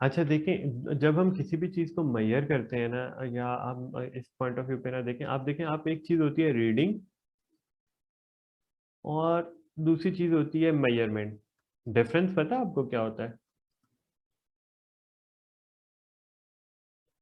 अच्छा देखिए, जब हम किसी भी चीज को मेजर करते हैं ना, या हम इस पॉइंट ऑफ व्यू पे ना देखें, आप एक चीज होती है रीडिंग, और दूसरी चीज होती है मेजरमेंट। डिफरेंस पता है आपको क्या होता है?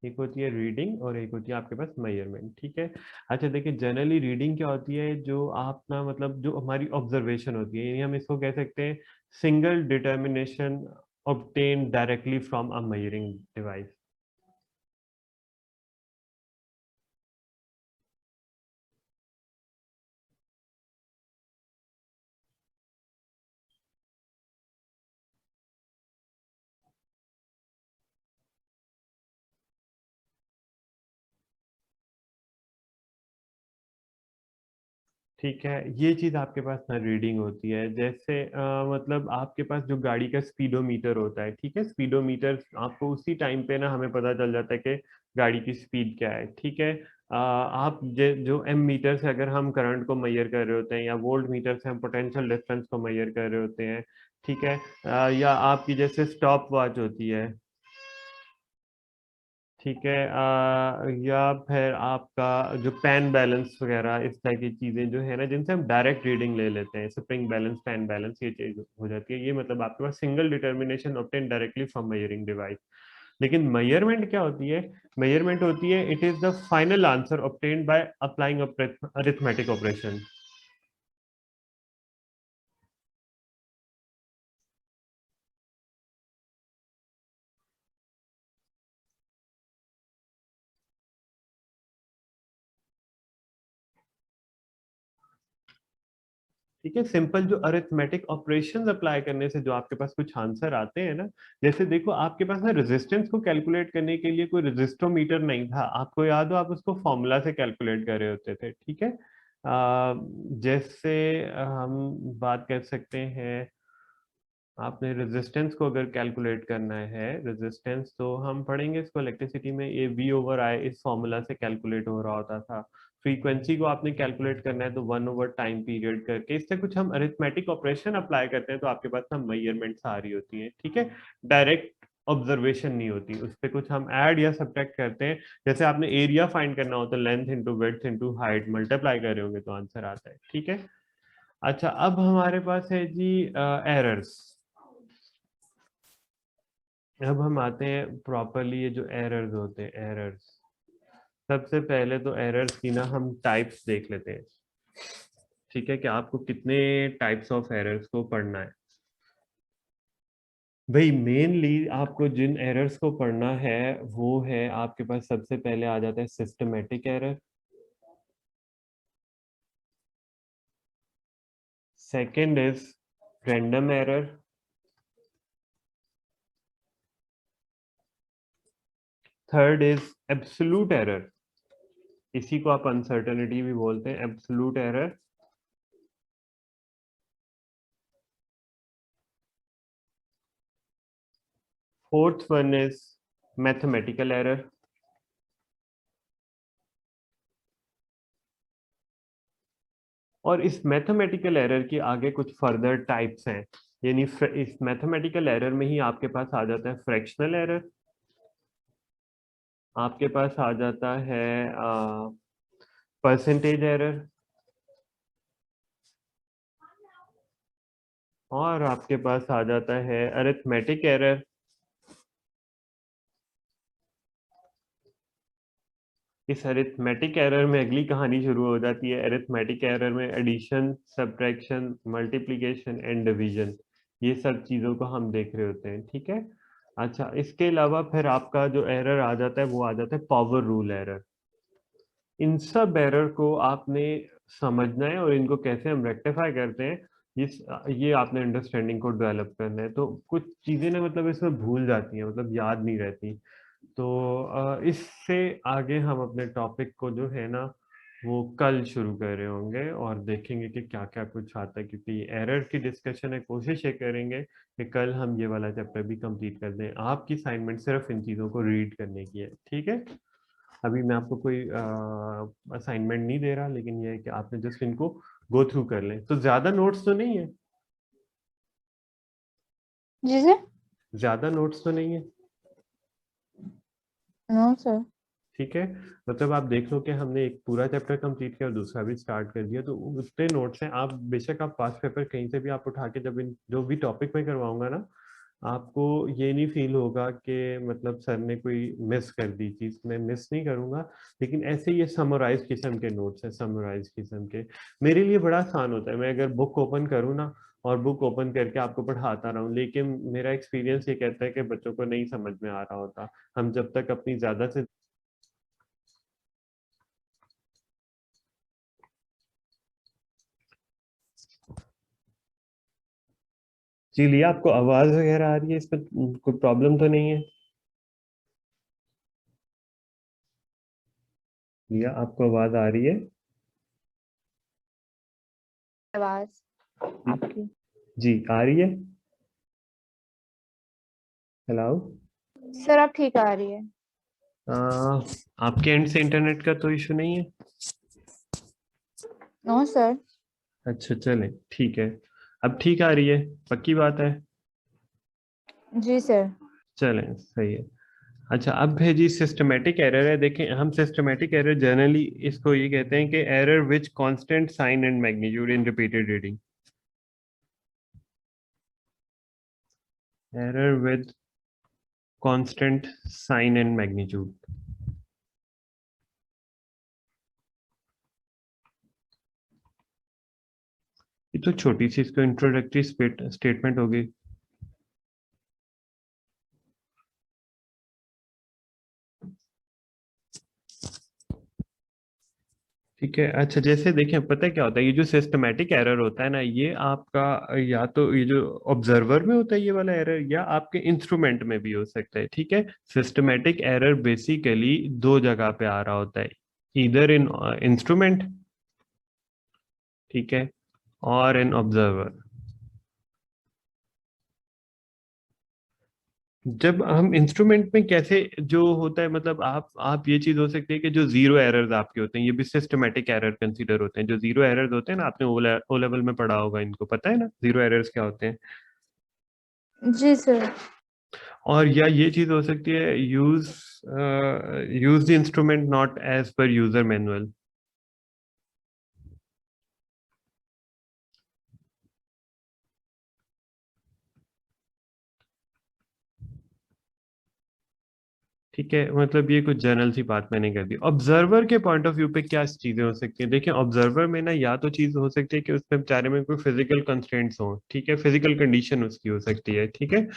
एक होती है रीडिंग और एक होती है आपके पास मेजरमेंट, ठीक है। अच्छा देखिए, जनरली रीडिंग क्या होती है, जो आप ना मतलब जो हमारी ऑब्जर्वेशन होती है, यानी हम इसको कह सकते हैं single determination obtained directly from a measuring device. ठीक है, ये चीज आपके पास ना रीडिंग होती है। जैसे मतलब आपके पास जो गाड़ी का स्पीडोमीटर होता है, ठीक है, स्पीडोमीटर आपको उसी टाइम पे ना हमें पता चल जाता है कि गाड़ी की स्पीड क्या है, ठीक है। आप जो एम मीटर से अगर हम करंट को मेजर कर रहे होते हैं, या वोल्ट मीटर से हम पोटेंशियल डिफरेंस को मेजर कर रहे होते हैं, ठीक है। या आपकी जैसे स्टॉप वॉच होती है, ठीक है। या फिर आपका जो पेन बैलेंस वगैरह इस टाइप की चीजें जो है ना, जिनसे हम डायरेक्ट रीडिंग ले लेते हैं, स्प्रिंग बैलेंस, पेन बैलेंस, ये चीज हो जाती है। ये मतलब आपके पास single determination obtain directly from measuring device. लेकिन मेजरमेंट क्या होती है? मेजरमेंट होती है it is the final answer obtained by applying arithmetic operation. ठीक है, सिंपल जो अरिथमेटिक ऑपरेशंस अप्लाई करने से जो आपके पास कुछ आंसर आते हैं ना, जैसे देखो आपके पास ना रेजिस्टेंस को कैलकुलेट करने के लिए कोई रेजिस्टोमीटर नहीं था, आपको याद हो, आप उसको फॉर्मूला से कैलकुलेट कर रहे होते थे, ठीक है। जैसे हम बात कर सकते हैं, आपने रेजिस्टेंस को अगर कैलकुलेट करना है, रेजिस्टेंस तो हम पढ़ेंगे इसको इलेक्ट्रिसिटी में, ये वी ओवर आई इस फॉर्मूला से कैलकुलेट हो रहा होता था। फ्रीक्वेंसी को आपने कैलकुलेट करना है तो वन ओवर टाइम पीरियड करके, इससे कुछ हम अरिथमेटिक ऑपरेशन अप्लाई करते हैं तो आपके पास ना मेजरमेंट्स आ रही होती है, ठीक है। डायरेक्ट ऑब्जर्वेशन नहीं होती, उस पर कुछ हम ऐड या सब्ट्रैक्ट करते हैं। जैसे आपने एरिया फाइंड करना हो तो length into width into height multiply कर रहे होंगे तो आंसर आता है, ठीक है। अच्छा, अब हमारे पास है जी एरर्स। अब हम आते हैं प्रॉपरली, ये जो एरर्स होते हैं, एरर्स, सबसे पहले तो एरर्स की ना हम टाइप्स देख लेते हैं, ठीक है, कि आपको कितने टाइप्स ऑफ एरर्स को पढ़ना है। भाई मेनली आपको जिन एरर्स को पढ़ना है वो है, आपके पास सबसे पहले आ जाता है systematic error, second is random error, third is absolute error, इसी को आप अनसर्टेनिटी भी बोलते हैं, absolute error. Fourth one is mathematical error. और इस मैथमेटिकल एरर के आगे कुछ फर्दर टाइप्स हैं, यानी इस मैथमेटिकल एरर में ही आपके पास आ जाता है फ्रैक्शनल एरर, आपके पास आ जाता है परसेंटेज एरर, और आपके पास आ जाता है अरिथमेटिक एरर। इस अरिथमेटिक एरर में अगली कहानी शुरू हो जाती है। अरिथमेटिक एरर में addition, subtraction, multiplication and division, ये सब चीजों को हम देख रहे होते हैं, ठीक है। अच्छा, इसके अलावा फिर आपका जो एरर आ जाता है वो आ जाता है पावर रूल एरर। इन सब एरर को आपने समझना है, और इनको कैसे हम रेक्टिफाई करते हैं, इस ये आपने अंडरस्टैंडिंग को डेवलप करना है। तो कुछ चीजें ना मतलब इसमें भूल जाती हैं, मतलब याद नहीं रहती। तो इससे आगे हम अपने टॉपिक को जो है ना वो कल शुरू कर रहे होंगे, और देखेंगे कि क्या क्या कुछ आता है, क्योंकि एरर की डिस्कशन है, कोशिश ये करेंगे कि कल हम ये वाला चैप्टर भी कंप्लीट कर दें। आपकी असाइनमेंट सिर्फ इन चीज़ों को रीड करने की है, ठीक है। अभी मैं आपको कोई असाइनमेंट नहीं दे रहा, लेकिन ये है कि आपने जस्ट इनको गो थ्रू कर लें। तो ज्यादा नोट्स तो नहीं है? जी सर। ज्यादा नोट्स तो नहीं है? No sir. ठीक है, मतलब आप देख लो कि हमने एक पूरा चैप्टर कंप्लीट किया और दूसरा भी स्टार्ट कर दिया, तो उतने नोट्स हैं। आप बेशक आप पास पेपर कहीं से भी आप उठा के जब इन जो भी टॉपिक में करवाऊंगा ना, आपको ये नहीं फील होगा कि मतलब सर ने कोई मिस कर दी चीज। मैं मिस नहीं करूंगा, लेकिन ऐसे ये समराइज किस्म के नोट्स हैं, समराइज किस्म के। मेरे लिए बड़ा आसान होता है, मैं अगर बुक ओपन करूँ ना और बुक ओपन करके आपको पढ़ाता रहा हूँ, लेकिन मेरा एक्सपीरियंस ये कहता है कि बच्चों को नहीं समझ में आ रहा होता। हम जब तक अपनी ज्यादा से जी लिया, आपको आवाज वगैरह आ रही है, इसमें कोई प्रॉब्लम तो नहीं है? लिया, आपको आवाज आ रही है? आवाज आपकी। जी आ रही है। हेलो। सर आप ठीक आ रही है। आपके एंड से इंटरनेट का तो इशू नहीं है? No sir. अच्छा चले, ठीक है। अब ठीक आ रही है? पक्की बात है? जी सर। चले, सही है। अच्छा, अब है जी सिस्टमेटिक एरर है। देखें, हम सिस्टमेटिक एरर जनरली इसको ये कहते हैं कि error which constant sign and magnitude in repeated reading. Error with constant sign and magnitude. ये तो छोटी सी इसको इंट्रोडक्टरी स्टेटमेंट होगी। ठीक है। अच्छा, जैसे देखें, पता है क्या होता है, ये जो सिस्टमेटिक एरर होता है ना, ये आपका या तो ये जो ऑब्जर्वर में होता है ये वाला एरर, या आपके इंस्ट्रूमेंट में भी हो सकता है। ठीक है। सिस्टमेटिक एरर बेसिकली दो जगह पे आ रहा होता है, इधर इन इंस्ट्रूमेंट, ठीक है, और इन ऑब्जर्वर। जब हम इंस्ट्रूमेंट में कैसे जो होता है, मतलब आप ये चीज हो सकती है कि जो जीरो एरर्स आपके होते हैं, ये भी सिस्टमेटिक एरर कंसीडर होते हैं। जो जीरो एरर्स होते हैं ना, आपने ओ लेवल में पढ़ा होगा, इनको पता है ना जीरो एरर्स क्या होते हैं। जी सर। और या ये चीज हो सकती है, use the instrument not as per user manual. ठीक है, मतलब ये कुछ जनरल सी बात मैंने कर दी। ऑब्जर्वर के पॉइंट ऑफ व्यू पे क्या चीजें हो सकती है? देखिए, ऑब्जर्वर में ना या तो चीज हो सकती है कि उसमें बेचारे में कोई फिजिकल कंस्ट्रेंट्स हो, ठीक है, फिजिकल कंडीशन उसकी हो सकती है। ठीक है।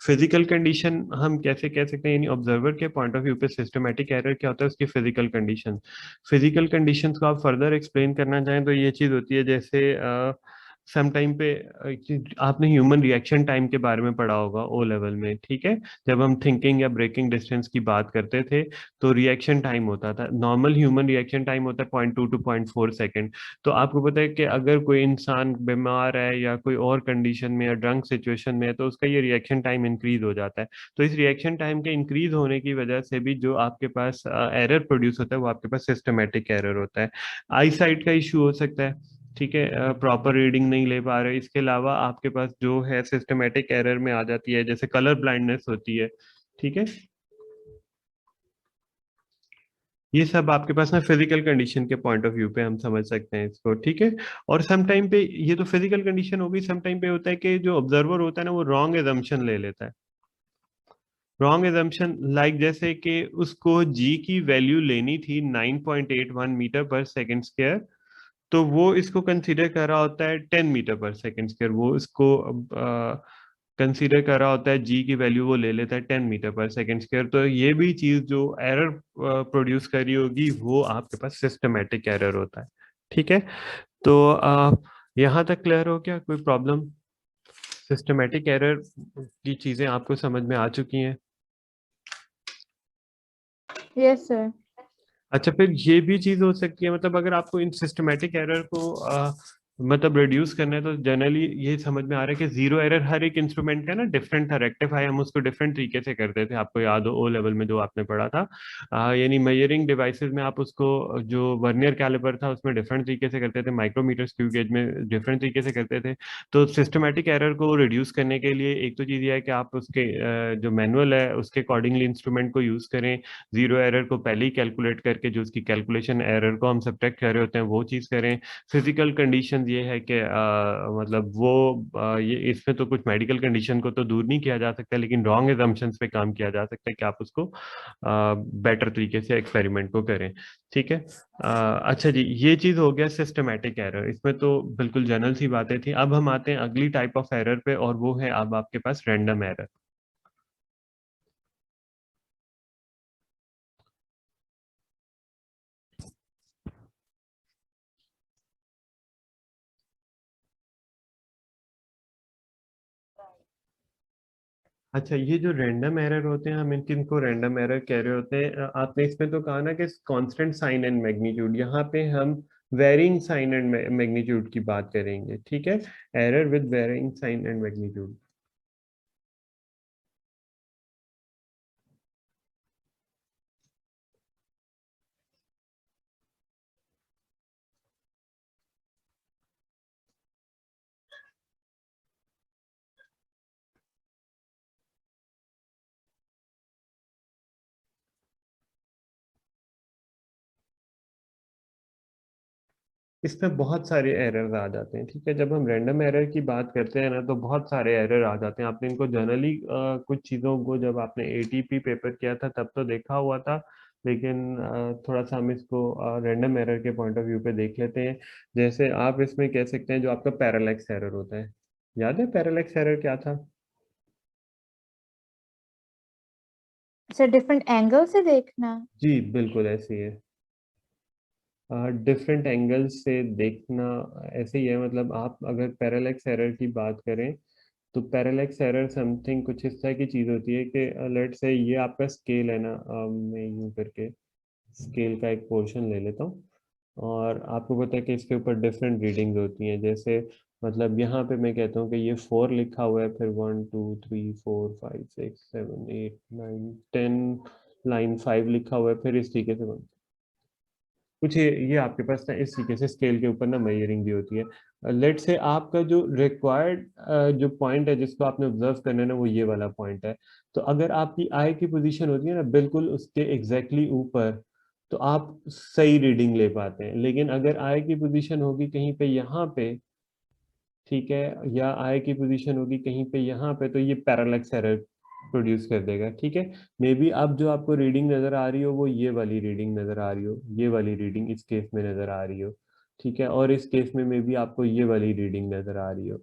फिजिकल कंडीशन हम कैसे कह सकते हैं, यानी ऑब्जर्वर के पॉइंट ऑफ व्यू पे सिस्टमेटिक एरर क्या होता है, उसकी फिजिकल कंडीशन। फिजिकल कंडीशन को आप फर्दर एक्सप्लेन करना चाहें तो ये चीज होती है, जैसे सम टाइम पे आपने ह्यूमन रिएक्शन टाइम के बारे में पढ़ा होगा ओ लेवल में। ठीक है। जब हम थिंकिंग या ब्रेकिंग डिस्टेंस की बात करते थे, तो रिएक्शन टाइम होता था, नॉर्मल ह्यूमन रिएक्शन टाइम होता है 0.2 to 0.4 सेकेंड। तो आपको पता है कि अगर कोई इंसान बीमार है या कोई और कंडीशन में या ड्रंक सिचुएशन में है, तो उसका ये रिएक्शन टाइम इंक्रीज हो जाता है। तो इस रिएक्शन टाइम के इंक्रीज होने की वजह से भी जो आपके पास एरर प्रोड्यूस होता है, वो आपके पास सिस्टमेटिक एरर होता है। आई साइट का इशू हो सकता है, ठीक है, प्रॉपर रीडिंग नहीं ले पा रहे। इसके अलावा आपके पास जो है सिस्टमेटिक एरर में आ जाती है, जैसे कलर ब्लाइंडनेस होती है। ठीक है। ये सब आपके पास ना फिजिकल कंडीशन के पॉइंट ऑफ व्यू पे हम समझ सकते हैं इसको। ठीक है। और सम टाइम पे ये तो फिजिकल कंडीशन होगी, सम टाइम पे होता है कि जो ऑब्जर्वर होता है ना, वो रॉन्ग एजम्पशन ले लेता है। रॉन्ग एजम्पशन लाइक जैसे कि उसको जी की वैल्यू लेनी थी 9.81 मीटर पर सेकेंड स्क्वायर, तो वो इसको कंसीडर कर रहा होता है 10 मीटर पर सेकेंड स्क्वायर। वो इसको कंसीडर कर रहा होता है, जी की वैल्यू वो ले लेता है 10 मीटर पर सेकेंड स्क्वायर। तो ये भी चीज जो एरर प्रोड्यूस करी होगी, वो आपके पास सिस्टमेटिक एरर होता है। ठीक है। तो यहाँ तक क्लियर हो गया? कोई प्रॉब्लम? सिस्टमेटिक एरर की चीजें आपको समझ में आ चुकी हैं? Yes sir. अच्छा, फिर ये भी चीज हो सकती है, मतलब अगर आपको इन सिस्टमेटिक एरर को मतलब रिड्यूस करना है तो जनरली ये समझ में आ रहा है कि जीरो एरर हर एक इंस्ट्रूमेंट का ना डिफरेंट था। रेक्टिफाई हम उसको डिफरेंट तरीके से करते थे, आपको याद हो ओ लेवल में जो आपने पढ़ा था। यानी मेजरिंग डिवाइसेस में आप उसको जो वर्नियर कैलिपर था उसमें डिफरेंट तरीके से करते थे, माइक्रोमीटर स्क्रू गेज में डिफरेंट तरीके से करते थे। तो सिस्टमेटिक एरर को रिड्यूस करने के लिए एक तो चीज़ ये है कि आप उसके जो मैनुअल है उसके अकॉर्डिंगली इंस्ट्रूमेंट को यूज करें। जीरो एरर को पहले ही कैलकुलेट करके जो उसकी कैलकुलेशन एरर को हम सब्ट्रैक्ट कर रहे होते हैं वो चीज़ करें। फिजिकल कंडीशन ये है कि मतलब वो ये इसमें तो कुछ मेडिकल कंडीशन को तो दूर नहीं किया जा सकता, लेकिन रॉन्ग एजम्पशंस पे काम किया जा सकता है कि आप उसको बेटर तरीके से एक्सपेरिमेंट को करें। ठीक है। अच्छा जी, ये चीज हो गया सिस्टमेटिक एरर, इसमें तो बिल्कुल जनरल सी बातें थी। अब हम आते हैं अगली टाइप ऑफ एरर पे, और वो है अब आपके पास रैंडम एरर। अच्छा, ये जो रैंडम एरर होते हैं हम इनको रैंडम एरर कह रहे होते हैं। आपने इसमें तो कहा ना कि कांस्टेंट साइन एंड मैग्नीट्यूड, यहाँ पे हम वेरिंग साइन एंड मैग्नीट्यूड की बात करेंगे। ठीक है, error with varying sign and magnitude. इसमें बहुत सारे एरर्स आ जाते हैं। ठीक है, जब हम रैंडम एरर की बात करते हैं ना तो बहुत सारे एरर आ जाते हैं। आपने इनको जनरली कुछ चीज़ों को जब आपने एटीपी पेपर किया था तब तो देखा हुआ था, लेकिन थोड़ा सा हम इसको रैंडम एरर के पॉइंट ऑफ व्यू पे देख लेते हैं। जैसे आप इसमें कह सकते हैं जो आपका पैरालेक्स एरर होता है, याद है पैरालेक्स एरर क्या था? सर डिफरेंट एंगल से देखना। जी बिल्कुल ऐसे ही है, डिफरेंट एंगल से देखना। ऐसे ही है, मतलब आप अगर पैरालेक्स एरर की बात करें तो पैरेलैक्स एरर समथिंग कुछ इस तरह की चीज होती है कि लेट से ये आपका स्केल है ना, मैं यूं करके स्केल का एक पोर्शन ले लेता हूँ, और आपको पता है कि इसके ऊपर डिफरेंट रीडिंग्स होती हैं। जैसे मतलब यहाँ पे मैं कहता हूँ कि ये 4 लिखा हुआ है, फिर 1 2 3 4 5 6 7 8 9 10, लाइन 5 लिखा हुआ है, फिर इस तरीके से कुछ ये आपके पास ना इस तरीके से स्केल के ऊपर ना मेजरिंग भी होती है। लेट से आपका जो रिक्वायर्ड जो पॉइंट है जिसको आपने ऑब्जर्व करना है ना, वो ये वाला पॉइंट है। तो अगर आपकी आई की पोजीशन होती है ना बिल्कुल उसके एग्जैक्टली ऊपर, तो आप सही रीडिंग ले पाते हैं। लेकिन अगर आई की पोजीशन होगी कहीं पे यहाँ पे, ठीक है, या आई की पोजीशन होगी कहीं पे यहाँ पे, तो ये पैरालेक्स एरर प्रोड्यूस कर देगा। ठीक है, मे बी अब जो आपको रीडिंग नजर आ रही हो वो ये वाली रीडिंग नजर आ रही हो, ये वाली रीडिंग इस केस में नजर आ रही हो। ठीक है, और इस केस में मे बी आपको ये वाली रीडिंग नजर आ रही हो।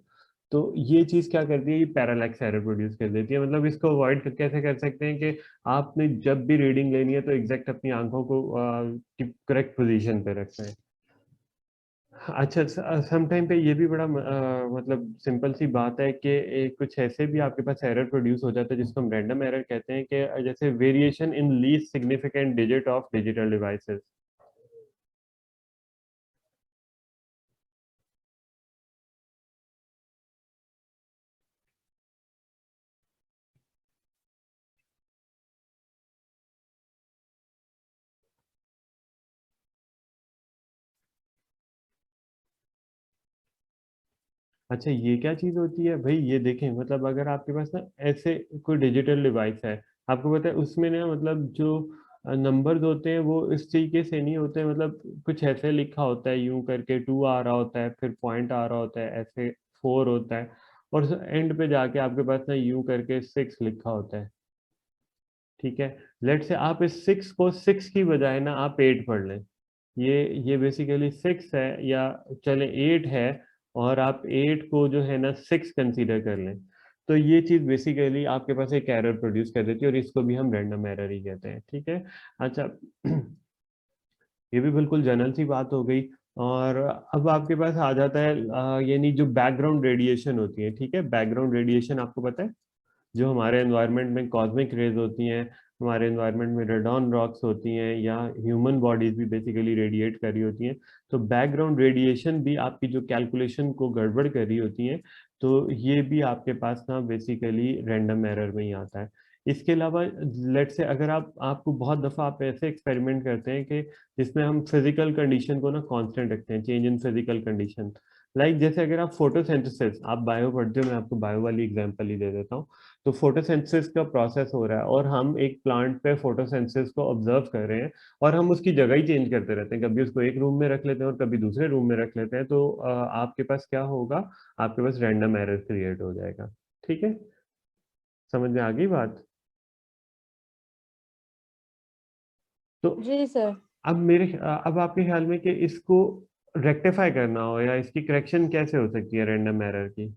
तो ये चीज क्या करती है, ये पैरालेक्स एरर प्रोड्यूस कर देती है। मतलब इसको अवॉइड कैसे कर सकते हैं कि आपने जब भी रीडिंग लेनी है तो एग्जैक्ट अपनी आंखों को करेक्ट पोजीशन पे रखना है। अच्छा, सम टाइम पे ये भी बड़ा मतलब सिंपल सी बात है कि कुछ ऐसे भी आपके पास एरर प्रोड्यूस हो जाता है जिसको हम रैंडम एरर कहते हैं, कि जैसे variation in least significant digit of digital devices. अच्छा, ये क्या चीज होती है भाई? ये देखें, मतलब अगर आपके पास ना ऐसे कोई डिजिटल डिवाइस है, आपको पता है उसमें ना मतलब जो नंबर्स होते हैं वो इस तरीके से नहीं होते हैं। मतलब कुछ ऐसे लिखा होता है यूं करके 2 आ रहा होता है, फिर पॉइंट आ रहा होता है, ऐसे 4 होता है, और एंड पे जाके आपके पास ना यूं करके 6 लिखा होता है। ठीक है, लेट से आप इस 6 को 6 की बजाय ना आप 8 पढ़ लें। ये बेसिकली 6 है, या चले 8 है, और आप 8 को जो है ना 6 कंसीडर कर लें। तो ये चीज बेसिकली आपके पास एक एरर प्रोड्यूस कर देती है, और इसको भी हम रैंडम एरर ही कहते हैं। ठीक है। अच्छा, ये भी बिल्कुल जनरल सी बात हो गई। और अब आपके पास आ जाता है यानी जो बैकग्राउंड रेडिएशन होती है। ठीक है, बैकग्राउंड रेडिएशन आपको पता है जो हमारे एनवायरनमेंट में कॉस्मिक रेज होती हैं, हमारे एनवायरनमेंट में रेडॉन रॉक्स होती हैं या ह्यूमन बॉडीज भी बेसिकली रेडिएट कर रही होती हैं, तो बैकग्राउंड रेडिएशन भी आपकी जो कैलकुलेशन को गड़बड़ कर रही होती हैं, तो ये भी आपके पास ना बेसिकली रैंडम एरर में ही आता है। इसके अलावा लेट से अगर आपको बहुत दफ़ा आप ऐसे एक्सपेरिमेंट करते हैं कि जिसमें हम फिजिकल कंडीशन को ना कांस्टेंट रखते हैं, change in physical condition, like जैसे अगर आप फोटोसिंथेसिस, आप बायो पढ़ते हो, मैं आपको बायो वाली एग्जांपल ही दे देता हूँ। तो फोटोसिंथेसिस का प्रोसेस हो रहा है और हम एक प्लांट पे फोटोसिंथेसिस को ऑब्जर्व कर रहे हैं और हम उसकी जगह ही चेंज करते रहते हैं, कभी उसको एक रूम में रख लेते हैं और कभी दूसरे रूम में रख लेते हैं, तो आपके पास क्या होगा, आपके पास रैंडम एरर क्रिएट हो जाएगा। ठीक है, समझ में आ गई बात? तो जी सर। अब आपके ख्याल में कि इसको रेक्टिफाई करना हो या इसकी करेक्शन कैसे हो सकती है रैंडम एरर की?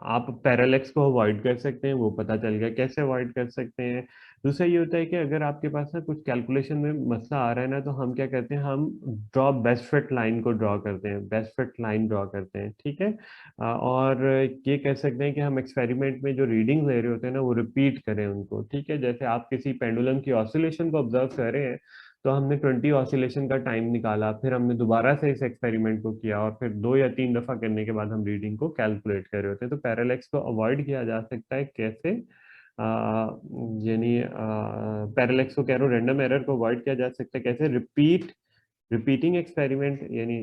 आप पैरेलैक्स को अवॉइड कर सकते हैं, वो पता चल गया कैसे अवॉइड कर सकते हैं। दूसरा ये होता है कि अगर आपके पास ना कुछ कैलकुलेशन में मसला आ रहा है ना, तो हम क्या करते हैं, हम ड्रॉ बेस्ट फिट लाइन को ड्रॉ करते हैं, बेस्ट फिट लाइन ड्रॉ करते हैं, ठीक है। और ये कह सकते हैं कि हम एक्सपेरिमेंट में जो रीडिंग ले रहे होते हैं ना, वो रिपीट करें उनको, ठीक है। जैसे आप किसी पेंडुलम की ऑसिलेशन को ऑब्जर्व कर रहे हैं, तो हमने 20 ऑसिलेशन का टाइम निकाला, फिर हमने दोबारा से इस एक्सपेरिमेंट को किया और फिर 2 या 3 दफा करने के बाद हम रीडिंग को कैलकुलेट कर रहे होते हैं। तो पैरेलैक्स को अवॉइड किया जा सकता है कैसे? यानी पैरेलैक्स को कह रहा हूँ, रैंडम एरर को अवॉइड किया जा सकता है कैसे? रिपीटिंग एक्सपेरिमेंट, यानी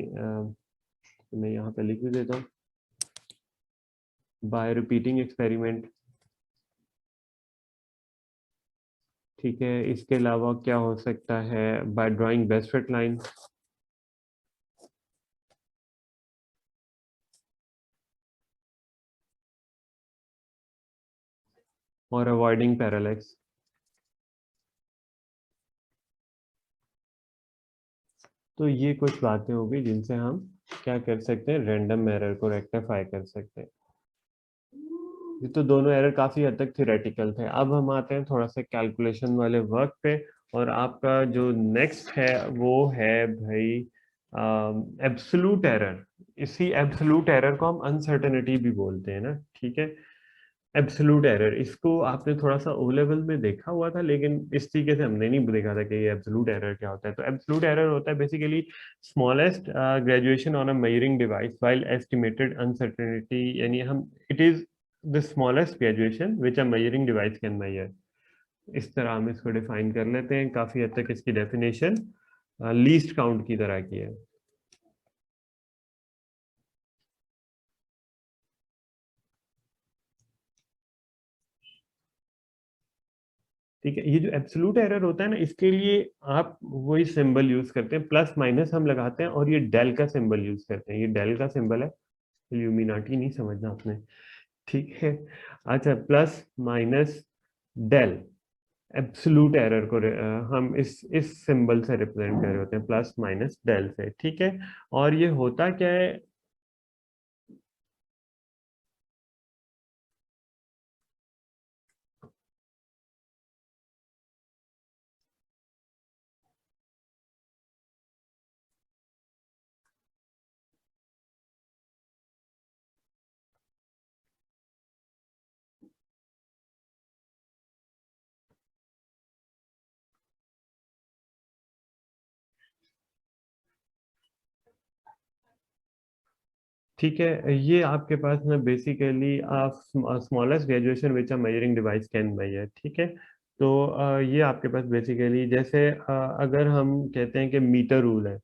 मैं यहाँ पे लिख भी देता हूँ, बाय रिपीटिंग एक्सपेरिमेंट, ठीक है। इसके अलावा क्या हो सकता है? By drawing best fit line, और अवॉइडिंग पैरेलैक्स। तो ये कुछ बातें होगी जिनसे हम क्या कर सकते हैं, रैंडम एरर को रेक्टिफाई कर सकते हैं। ये तो दोनों एरर काफी हद तक थियोरेटिकल थे। अब हम आते हैं थोड़ा सा कैलकुलेशन वाले वर्क पे, और आपका जो नेक्स्ट है वो है भाई एब्सोल्यूट एरर। इसी एब्सोल्यूट एरर को हम अनसर्टेनिटी भी बोलते हैं ना, ठीक है। एब्सोल्यूट एरर, इसको आपने थोड़ा सा ओ लेवल में देखा हुआ था, लेकिन इस तरीके से हमने नहीं देखा था कि ये एब्सोल्यूट एरर क्या होता है। तो एब्सोल्यूट एरर होता है basically smallest graduation on a measuring device while estimated uncertainty, यानी हम it is the smallest graduation which a measuring device can measure. इस तरह हम इसको डिफाइन कर लेते हैं। काफी हद तक इसकी डेफिनेशन लीस्ट काउंट की तरह की है। ठीक है, ये जो एब्सोल्यूट एरर होता है ना, इसके लिए आप वही सिंबल यूज करते हैं, प्लस माइनस हम लगाते हैं और ये डेल का सिंबल यूज करते हैं। ये डेल का सिंबल है, इल्यूमिनाटी नहीं समझना आपने, ठीक है। अच्छा, plus minus del, absolute error को हम इस सिंबल से रिप्रेजेंट कर रहे होते हैं, प्लस माइनस डेल से, ठीक है। और ये होता क्या है? ठीक है, ये आपके पास ना बेसिकली आप smallest graduation which a measuring device can measure, ठीक है। तो ये आपके पास बेसिकली जैसे अगर हम कहते हैं कि मीटर रूल है,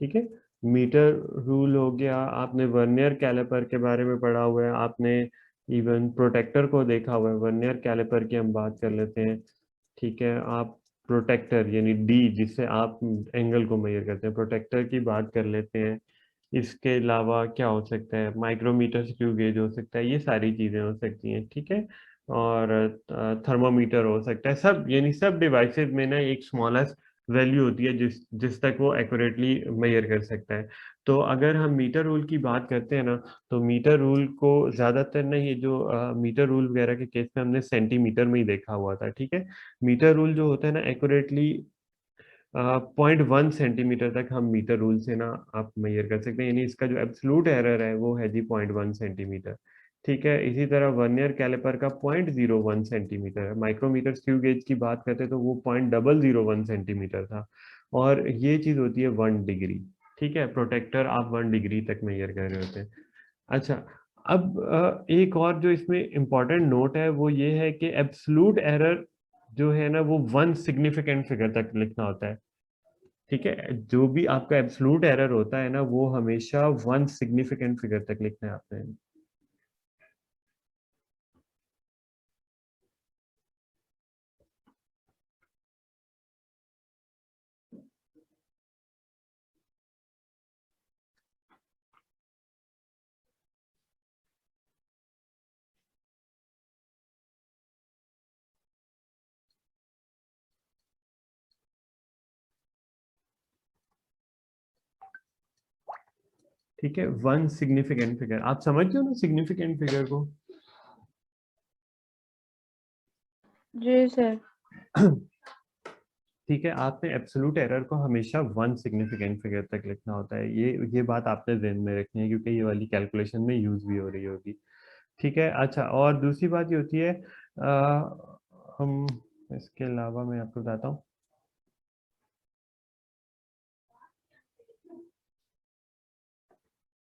ठीक है। मीटर रूल हो गया, आपने वर्नियर कैलिपर के बारे में पढ़ा हुआ है, आपने इवन प्रोटेक्टर को देखा हुआ है। वर्नियर कैलिपर की हम बात कर लेते हैं, ठीक है। आप प्रोटेक्टर यानी डी, जिससे आप एंगल को मेजर करते हैं, प्रोटेक्टर की बात कर लेते हैं। इसके अलावा क्या हो सकता है? माइक्रोमीटर स्क्रू गेज हो सकता है, ये सारी चीजें हो सकती हैं, ठीक है। और थर्मोमीटर हो सकता है, सब यानी सब डिवाइसेस में ना एक स्मॉलेस्ट वैल्यू होती है जिस जिस तक वो एक्यूरेटली मेजर कर सकता है। तो अगर हम मीटर रूल की बात करते हैं ना, तो मीटर रूल को ज्यादातर ना, ये जो मीटर रूल वगैरह के केस में हमने सेंटीमीटर में ही देखा हुआ था, ठीक है। मीटर रूल जो होता है ना, एक्यूरेटली 0.1 सेंटीमीटर तक हम मीटर रूल से ना आप मेजर कर सकते हैं, यानी इसका जो एब्सोल्यूट एरर है वो है जी 0.1 सेंटीमीटर, ठीक है, इसी तरह वर्नियर कैलिपर का 0.01 सेंटीमीटर है। माइक्रोमीटर स्क्रू गेज की बात करते तो वो 0.001 सेंटीमीटर था। और ये चीज होती है 1 डिग्री। ठीक है, प्रोटेक्टर आप 1 डिग्री तक मेजर कर रहे होते हैं। अच्छा, अब एक और जो इसमें इम्पोर्टेंट नोट है वो ये है कि एब्सलूट एरर जो है ना वो 1 सिग्निफिकेंट फिगर तक लिखना होता है। ठीक है, जो भी आपका एब्सलूट एरर होता है ना वो हमेशा 1 सिग्निफिकेंट फिगर तक लिखना है आपने। ठीक है, 1 सिग्निफिकेंट फिगर आप समझते हो ना सिग्निफिकेंट फिगर को। जी सर। ठीक है, आपने एब्सोल्यूट एरर को हमेशा 1 सिग्निफिकेंट फिगर तक लिखना होता है। ये बात आपने ध्यान में रखनी है क्योंकि ये वाली कैलकुलेशन में यूज भी हो रही होगी। ठीक है, अच्छा, और दूसरी बात ये होती है हम इसके अलावा मैं आपको बताता हूँ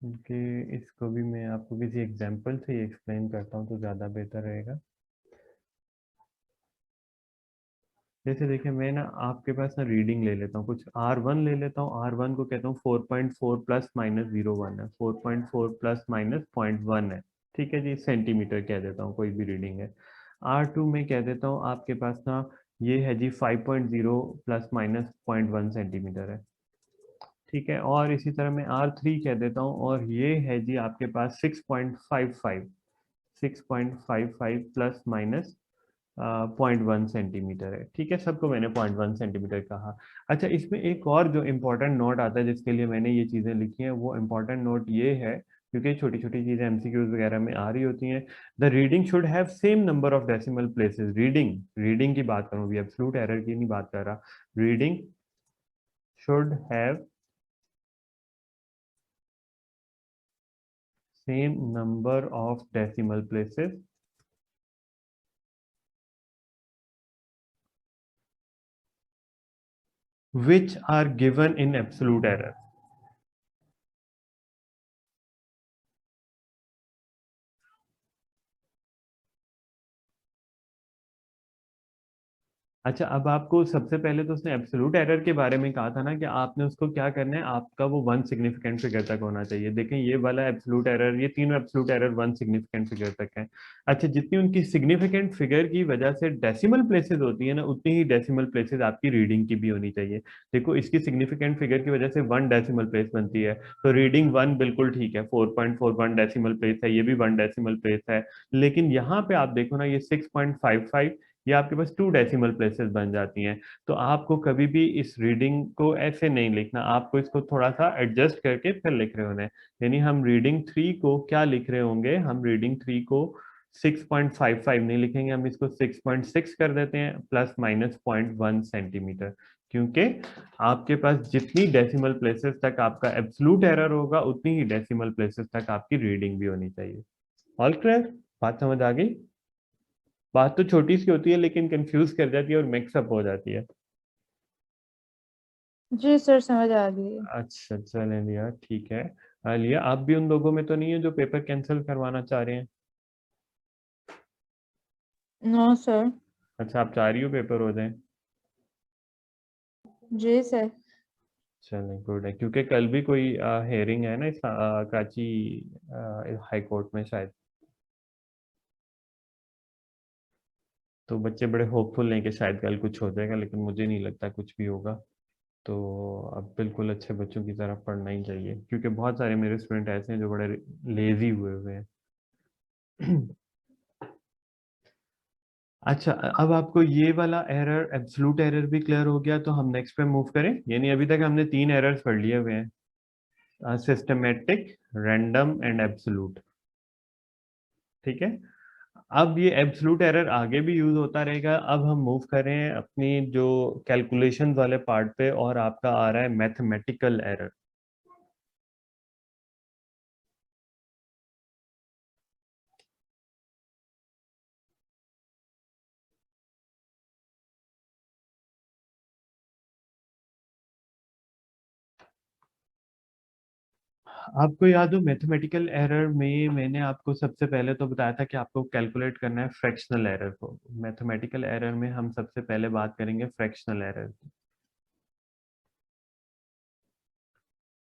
कि इसको भी मैं आपको किसी एग्जांपल से ही एक्सप्लेन करता हूँ तो ज़्यादा बेहतर रहेगा। जैसे देखिए, मैं ना आपके पास ना रीडिंग ले लेता हूँ, कुछ R1 ले लेता हूँ। R1 को कहता हूँ 4.4 प्लस माइनस 0.1 है, 4.4 प्लस माइनस 0.1 है। ठीक है जी, सेंटीमीटर कह देता हूँ, कोई भी रीडिंग है। R2 में कह देता हूँ आपके पास ना ये है जी 5.0 प्लस माइनस 0.1 सेंटीमीटर है। ठीक है, और इसी तरह मैं R3 कह देता हूँ और ये है जी आपके पास 6.55 प्लस माइनस 0.1 सेंटीमीटर है। ठीक है, सबको मैंने 0.1 सेंटीमीटर कहा। अच्छा, इसमें एक और जो इम्पोर्टेंट नोट आता है जिसके लिए मैंने ये चीज़ें लिखी हैं, वो इम्पोर्टेंट नोट ये है क्योंकि छोटी छोटी चीज़ें एमसीक्यूज वगैरह में आ रही होती हैं। The reading should have same number of decimal places. Reading reading की बात करूँ, अभी एब्सोल्यूट एरर की नहीं बात कर रहा। Reading should have same number of decimal places which are given in absolute error। अच्छा, अब आपको सबसे पहले तो उसने एब्सोल्यूट एरर के बारे में कहा था ना कि आपने उसको क्या करना है, आपका वो 1 सिग्निफिकेंट फिगर तक होना चाहिए। देखें, ये वाला एब्सोल्यूट एरर, ये तीनों एब्सोल्यूट एरर 1 सिग्निफिकेंट फिगर तक है। अच्छा, जितनी उनकी सिग्निफिकेंट फिगर की वजह से डेसिमल प्लेसेस होती है ना, उतनी ही डेसिमल प्लेसेस आपकी रीडिंग की भी होनी चाहिए। देखो, इसकी सिग्निफिकेंट फिगर की वजह से 1 डेसिमल प्लेस बनती है, तो रीडिंग 1 बिल्कुल ठीक है। 4.41 डेसिमल प्लेस है, ये भी 1 डेसिमल प्लेस है। लेकिन यहाँ पे आप देखो ना, ये 6.55, ये आपके पास 2 डेसिमल प्लेसेस बन जाती हैं। तो आपको कभी भी इस रीडिंग को ऐसे नहीं लिखना, आपको इसको थोड़ा सा एडजस्ट करके फिर लिख रहे होने। यानी हम रीडिंग 3 को क्या लिख रहे होंगे, हम रीडिंग 3 को 6.55 नहीं लिखेंगे, हम इसको 6.6 कर देते हैं प्लस माइनस 0.1 सेंटीमीटर। क्योंकि आपके पास जितनी डेसिमल प्लेसेस तक आपका एब्सोल्यूट एरर होगा, उतनी ही डेसिमल प्लेसेस तक आपकी रीडिंग भी होनी चाहिए। All clear? बात समझ आ गई? बात तो छोटी सी होती है लेकिन कंफ्यूज कर जाती है और मिक्सअप हो जाती है। जी सर, समझ आ गई। अच्छा, चलें लिया, ठीक है। लिया, आप भी उन लोगों में तो नहीं है जो पेपर कैंसिल करवाना चाह रहे हैं? No sir. अच्छा, आप चाह रही हो पेपर हो जाए? जी सर। चलें, गुड है, क्योंकि कल भी कोई हेयरिंग है ना इस कराची हाई कोर्ट में शायद। तो बच्चे बड़े होपफुल हैं कि शायद कल कुछ हो जाएगा, लेकिन मुझे नहीं लगता कुछ भी होगा। तो अब बिल्कुल अच्छे बच्चों की तरफ पढ़ना ही चाहिए, क्योंकि बहुत सारे मेरे स्टूडेंट ऐसे हैं जो बड़े लेजी हुए हुए हैं। अच्छा, अब आपको ये वाला एरर, एब्सोल्यूट एरर भी क्लियर हो गया, तो हम नेक्स्ट पे मूव करें। यानी अभी तक हमने 3 एरर्स पढ़ लिए हुए हैं, सिस्टमेटिक, रैंडम एंड एब्सोल्यूट। ठीक है, अब ये एब्सोल्यूट एरर आगे भी यूज होता रहेगा। अब हम मूव कर रहे हैं अपनी जो कैलकुलेशन वाले पार्ट पे, और आपका आ रहा है मैथमेटिकल एरर। आपको याद हो मैथमेटिकल एरर में मैंने आपको सबसे पहले तो बताया था कि आपको कैलकुलेट करना है फ्रैक्शनल एरर को। मैथमेटिकल एरर में हम सबसे पहले बात करेंगे फ्रैक्शनल एरर की।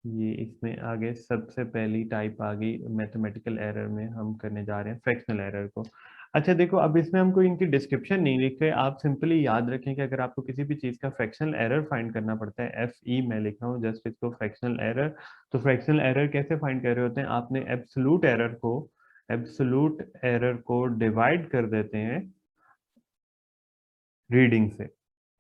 ये इसमें आगे सबसे पहली टाइप आ गई मैथमेटिकल एरर में, हम करने जा रहे हैं फ्रैक्शनल एरर को। अच्छा देखो, अब इसमें हमको इनकी डिस्क्रिप्शन नहीं लिख रहे, आप सिंपली याद रखें कि अगर आपको किसी भी चीज का फ्रैक्शनल एरर फाइंड करना पड़ता है, एफ ई मैं लिख रहा हूँ जस्ट इसको फ्रैक्शनल एरर। तो फ्रैक्शनल एरर कैसे फाइंड कर रहे होते हैं, आपने एब्सोलूट एरर को डिवाइड कर देते हैं रीडिंग से,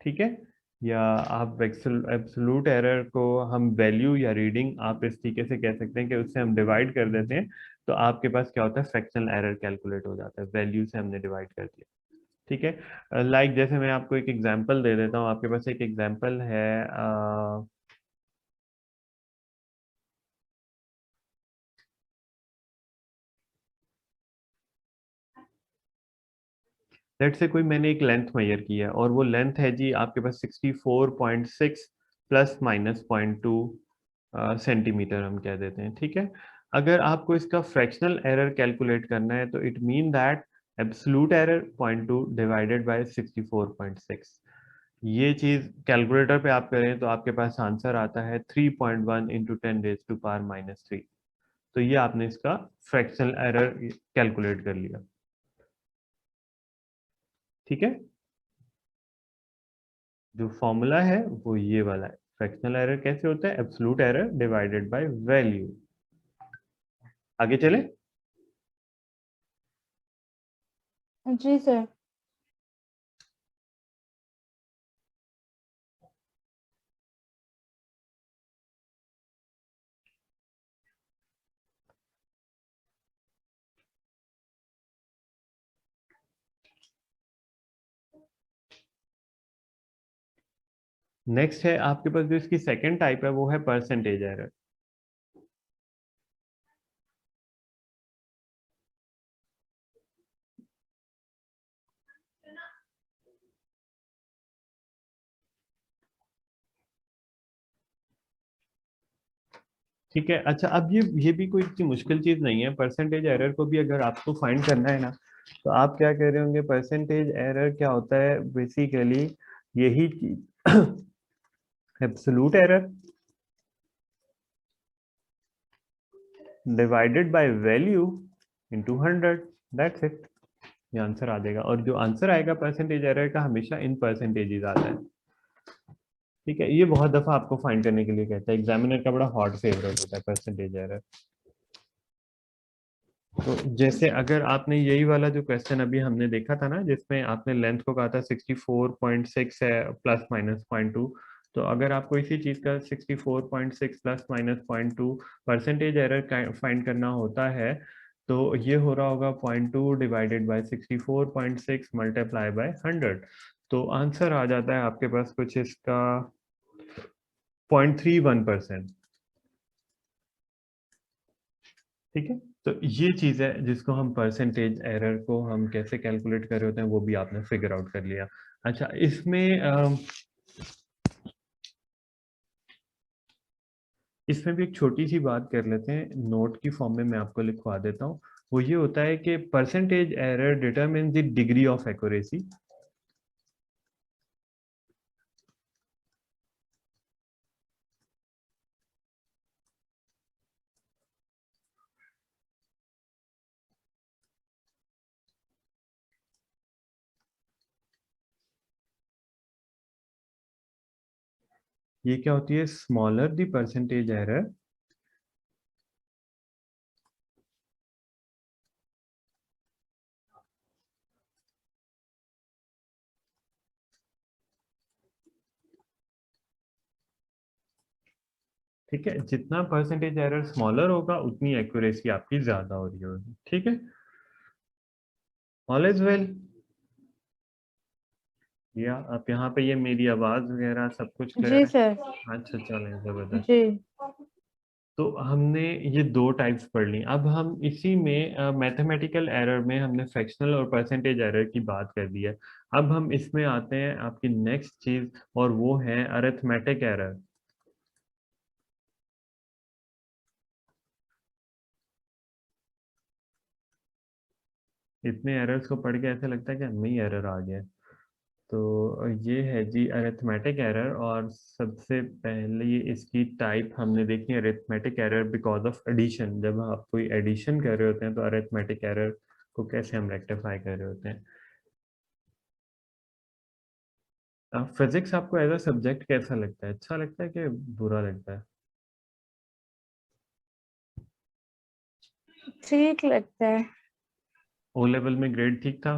ठीक है। या आप एब्सोलूट एरर को हम वैल्यू या रीडिंग आप इस तरीके से कह सकते हैं कि उससे हम डिवाइड कर देते हैं, तो आपके पास क्या होता है, फ्रैक्शनल एरर कैलकुलेट हो जाता है, वैल्यू से हमने डिवाइड कर दिया, ठीक है। लाइक जैसे मैं आपको एक एग्जांपल दे देता हूँ, आपके पास एक एग्जांपल है, लेट से कोई मैंने एक लेंथ मेजर की है और वो लेंथ है जी आपके पास 64.6 प्लस माइनस 0.2 सेंटीमीटर हम कह देते हैं, ठीक है। अगर आपको इसका फ्रैक्शनल एरर कैलकुलेट करना है तो it mean that absolute error 0.2 divided by 64.6। ये चीज कैलकुलेटर पे आप करें तो आपके पास आंसर आता है 3.1 इंटू 10⁻⁻³ तो ये आपने इसका फ्रैक्शनल एरर कैलकुलेट कर लिया, ठीक है। जो फॉर्मूला है वो ये वाला है, फ्रैक्शनल एरर कैसे होता है, absolute error divided by value. आगे चले। जी सर। नेक्स्ट है आपके पास जो इसकी सेकंड टाइप है वो है परसेंटेज एरर। ठीक है, अच्छा अब ये भी कोई इतनी मुश्किल चीज नहीं है, परसेंटेज एरर को भी अगर आपको फाइंड करना है ना, तो आप क्या कह रहे होंगे, परसेंटेज एरर क्या होता है बेसिकली, यही चीज absolute error divided by value into 100, that's it. ये आंसर आ जाएगा, और जो आंसर आएगा परसेंटेज एरर का हमेशा इन परसेंटेजेस आता है, ठीक है। ये बहुत दफा आपको फाइंड करने के लिए कहता है, एग्जामिनर का बड़ा हॉट फेवरेट होता है परसेंटेज एरर। तो जैसे अगर आपने यही वाला जो क्वेश्चन अभी हमने देखा था ना, जिसमें आपने लेंथ को कहा था 64.6 है प्लस माइनस 0.2, तो अगर आपको इसी चीज का 64.6 plus minus 0.2 percentage error find करना होता है, तो ये हो रहा होगा 0.2 डिवाइडेड बाय 64.6 मल्टीप्लाई बाय 100, तो आंसर आ जाता है आपके पास कुछ इसका 0.31%, ठीक है। तो ये चीज है जिसको हम परसेंटेज एरर को हम कैसे कैलकुलेट कर रहे होते हैं वो भी आपने फिगर आउट कर लिया। अच्छा इसमें भी एक छोटी सी बात कर लेते हैं, नोट की फॉर्म में मैं आपको लिखवा देता हूँ। वो ये होता है कि percentage error determine the degree of accuracy. ये क्या होती है, स्मॉलर द परसेंटेज एरर, ठीक है, जितना परसेंटेज एरर स्मॉलर होगा उतनी एक्यूरेसी आपकी ज्यादा हो रही होगी, ठीक है। All is well. या आप यहाँ पे ये मेरी आवाज वगैरह सब कुछ क्लियर जी है। सर। अच्छा चलें, जबरदस्त। जी। तो हमने ये दो टाइप्स पढ़ ली, अब हम इसी में मैथमेटिकल एरर में हमने फ्रैक्शनल और परसेंटेज एरर की बात कर दी है। अब हम इसमें आते हैं आपकी नेक्स्ट चीज, और वो है अरिथमेटिक एरर। इतने एरर्स को पढ़ के ऐसा लगता है कि हमें ही एरर आ गया। तो ये है जी अरिथमेटिक एरर, और सबसे पहले इसकी टाइप हमने देखी है, arithmetic error because of addition. जब आप कोई एडिशन कर रहे होते हैं तो अरिथमेटिक एरर को कैसे हम रेक्टिफाई कर रहे होते हैं। फिजिक्स आपको एज अ सब्जेक्ट कैसा लगता है, अच्छा लगता है कि बुरा लगता है? ठीक लगता है। ओ लेवल में ग्रेड ठीक था?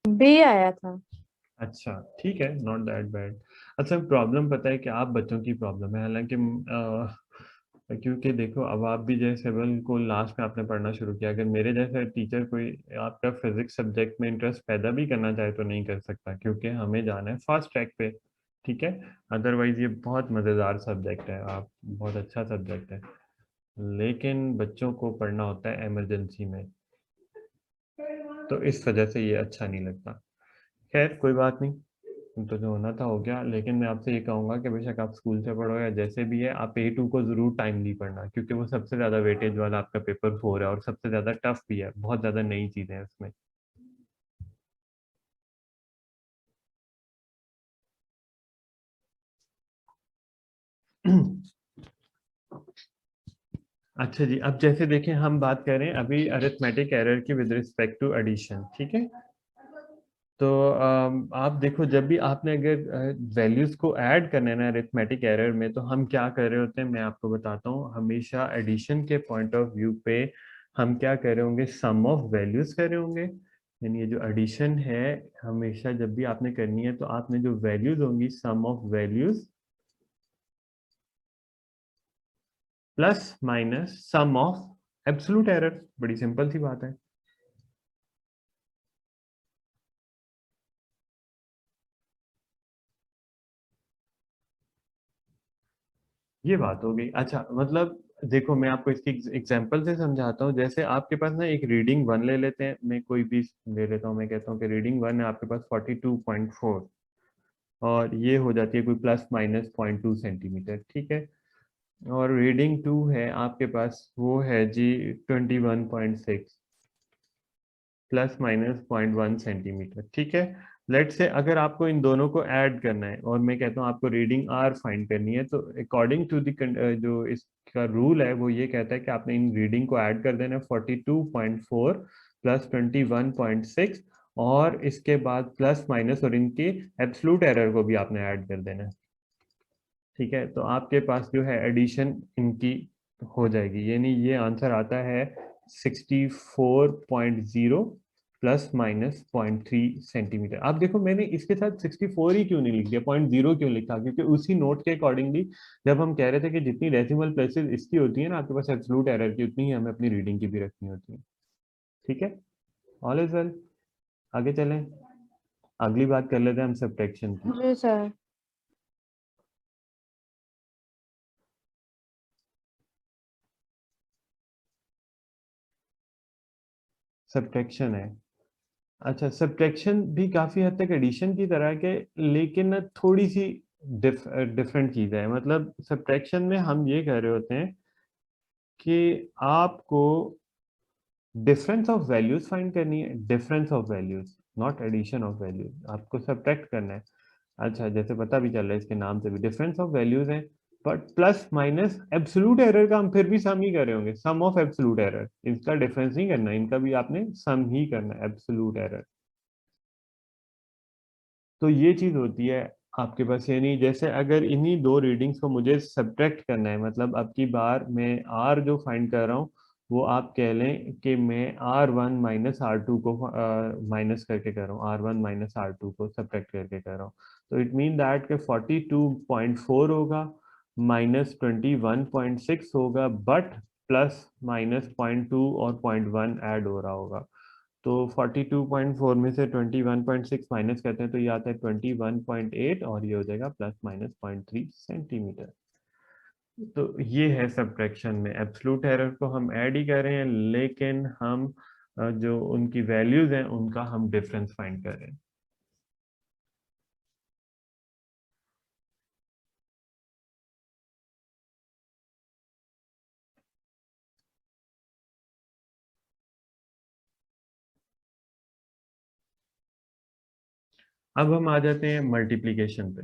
बी आया था। अच्छा, ठीक है, नॉट दैट बैड। अच्छा, प्रॉब्लम पता है कि आप बच्चों की प्रॉब्लम है, हालांकि क्योंकि देखो अब आप भी जैसे सेवन को लास्ट में आपने पढ़ना शुरू किया, अगर मेरे जैसा टीचर कोई आपका फिजिक्स सब्जेक्ट में इंटरेस्ट पैदा भी करना चाहे तो नहीं कर सकता, क्योंकि हमें जाना है फास्ट ट्रैक पे। ठीक है, अदरवाइज ये बहुत मज़ेदार सब्जेक्ट है, आप बहुत अच्छा सब्जेक्ट है, लेकिन बच्चों को पढ़ना होता है इमरजेंसी में, तो इस वजह से ये अच्छा नहीं लगता। खैर कोई बात नहीं, तो जो होना था हो गया। लेकिन मैं आपसे ये कहूंगा कि बेशक आप स्कूल से पढ़ो या जैसे भी है, आप A2 को जरूर टाइमली पढ़ना, क्योंकि वो सबसे ज्यादा वेटेज वाला आपका पेपर 4 है और सबसे ज्यादा टफ भी है, बहुत ज्यादा नई चीजें हैं उसमें। अच्छा जी, अब जैसे देखें हम बात करें अभी अरिथमेटिक एरर की विद रिस्पेक्ट टू एडिशन, ठीक है। तो आप देखो, जब भी आपने अगर वैल्यूज को ऐड करना है ना अरिथमेटिक एरर में, तो हम क्या कर रहे होते हैं मैं आपको बताता हूँ। हमेशा एडिशन के पॉइंट ऑफ व्यू पे हम क्या कर रहे होंगे, सम ऑफ वैल्यूज कर रहे होंगे। यानी ये जो एडिशन है, हमेशा जब भी आपने करनी है तो आपने जो वैल्यूज होंगी, sum of values plus minus sum of absolute error. बड़ी सिंपल सी बात है। ये बात हो गई। अच्छा, मतलब देखो मैं आपको इसकी एग्जांपल से समझाता हूँ। जैसे आपके पास ना एक रीडिंग वन ले लेते हैं, मैं कोई भी ले लेता हूँ, मैं कहता हूँ कि रीडिंग वन है आपके पास 42.4, और ये हो जाती है कोई प्लस माइनस 0.2 सेंटीमीटर, ठीक है। और रीडिंग टू है आपके पास, वो है जी 21.6 प्लस माइनस 0.1 सेंटीमीटर, ठीक है। लेट से अगर आपको इन दोनों को ऐड करना है और मैं कहता हूँ आपको रीडिंग आर फाइंड करनी है, तो अकॉर्डिंग टू द जो इसका रूल है वो ये कहता है कि आपने इन रीडिंग को ऐड कर देना है, 42.4 प्लस 21.6, और इसके बाद प्लस माइनस और इनकी एब्सोल्यूट एरर को भी आपने ऐड कर देना है। ठीक है, तो आपके पास जो है एडिशन इनकी हो जाएगी, यानी ये आंसर आता है 64.0 प्लस माइनस 0.3 सेंटीमीटर। आप देखो मैंने इसके साथ 64 ही क्यों नहीं लिख दिया, 0.0 क्यों लिखा, क्योंकि उसी नोट के अकॉर्डिंगली जब हम कह रहे थे कि जितनी डेसिमल प्लेसेस इसकी होती है ना आपके पास एब्सोल्यूट एरर की, उतनी ही हमें अपनी रीडिंग की भी रखनी होती है। ठीक है, ऑल इज वेल। आगे चलें, अगली बात कर लेते हैं हम सब्ट्रैक्शन की। जी सर। सब्ट्रैक्शन है। अच्छा, सब्ट्रैक्शन भी काफी हद तक एडिशन की तरह के, लेकिन ना थोड़ी सी डिफरेंट चीज है। मतलब सब्ट्रैक्शन में हम ये कह रहे होते हैं कि आपको डिफरेंस ऑफ वैल्यूज फाइंड करनी है, difference of values, not addition of values, आपको सब्ट्रैक्ट करना है। अच्छा, जैसे पता भी चल रहा है इसके नाम से भी डिफरेंस ऑफ वैल्यूज है, but plus minus absolute error का हम फिर भी सम ही कर रहे होंगे, सम ऑफ एब्सोल्यूट एरर। इनका डिफरेंस नहीं करना, इनका भी आपने सम ही करना है, एब्सोल्यूट एरर। तो ये चीज होती है आपके पास, यानी जैसे अगर इन्हीं दो रीडिंग्स को मुझे सब्ट्रैक्ट करना है, मतलब अब की बार मैं आर जो फाइंड कर रहा हूँ, वो आप कह लें कि मैं R1 माइनस R2 को माइनस करके कर रहा हूँ, R1 माइनस R2 को सब्ट्रैक्ट करके कर रहा हूँ। तो इट मीन दैट के 42.4 होगा, माइनस 21.6 होगा, बट प्लस माइनस 0.2 और 0.1 ऐड हो रहा होगा। तो 42.4 में से 21.6 माइनस करते हैं तो ये आता है 21.8, और ये हो जाएगा प्लस माइनस 0.3 सेंटीमीटर। तो ये है सब्ट्रैक्शन में, एब्सोल्यूट एरर को हम ऐड ही कर रहे हैं, लेकिन हम जो उनकी वैल्यूज हैं उनका हम डिफरेंस फाइंड कर रहे हैं। अब हम आ जाते हैं मल्टीप्लीकेशन पे।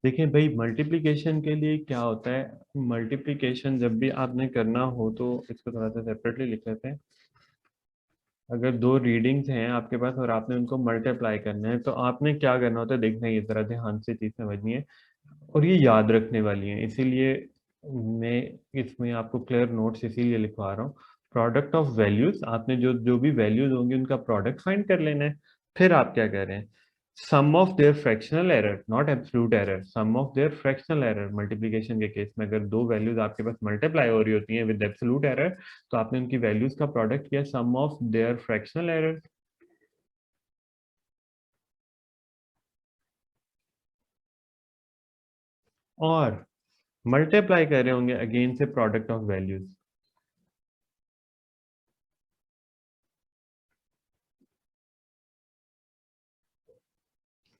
देखिए भाई, मल्टीप्लिकेशन के लिए क्या होता है, मल्टीप्लिकेशन जब भी आपने करना हो तो इसको थोड़ा सा सेपरेटली लिख लेते हैं। अगर दो रीडिंग्स हैं आपके पास और आपने उनको मल्टीप्लाई करना है तो आपने क्या करना होता है, देखना है, ये जरा ध्यान से चीज समझनी है और ये याद रखने वाली है, इसीलिए मैं इसमें आपको क्लियर नोट्स इसीलिए लिखवा रहा हूँ। प्रोडक्ट ऑफ वैल्यूज, आपने जो जो भी वैल्यूज होंगी उनका प्रोडक्ट फाइंड कर लेना है। फिर आप क्या कर रहे हैं, sum of their fractional error, not absolute error, sum of their fractional error. Multiplication के केस में अगर दो वैल्यूज आपके पास मल्टीप्लाई हो रही होती हैं विद एब्सोल्यूट एरर, तो आपने उनकी वैल्यूज का प्रोडक्ट किया, सम ऑफ देयर फ्रैक्शनल एरर। और मल्टीप्लाई कर रहे होंगे अगेन से प्रोडक्ट ऑफ वैल्यूज।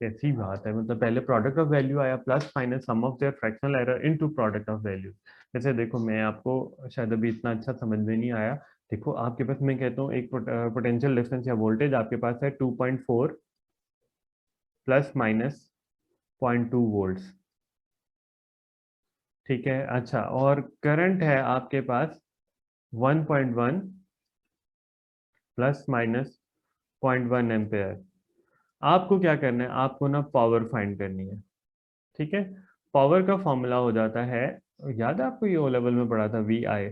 कैसी बात है, मतलब पहले प्रोडक्ट ऑफ वैल्यू आया plus minus sum of their fractional error into product of value. जैसे देखो, मैं आपको शायद अभी इतना अच्छा समझ में नहीं आया। देखो आपके पास, मैं कहता हूँ एक पोटेंशियल डिफरेंस या वोल्टेज आपके पास है 2.4 प्लस माइनस 0.2 वोल्ट्स। ठीक है, अच्छा, और करंट है आपके पास 1.1 प्लस माइनस 0.1 एम्पेयर। आपको क्या करना है, आपको ना पावर फाइंड करनी है। ठीक है, पावर का फॉर्मूला हो जाता है, याद है आपको, ये ओ लेवल में पढ़ा था, वी आई।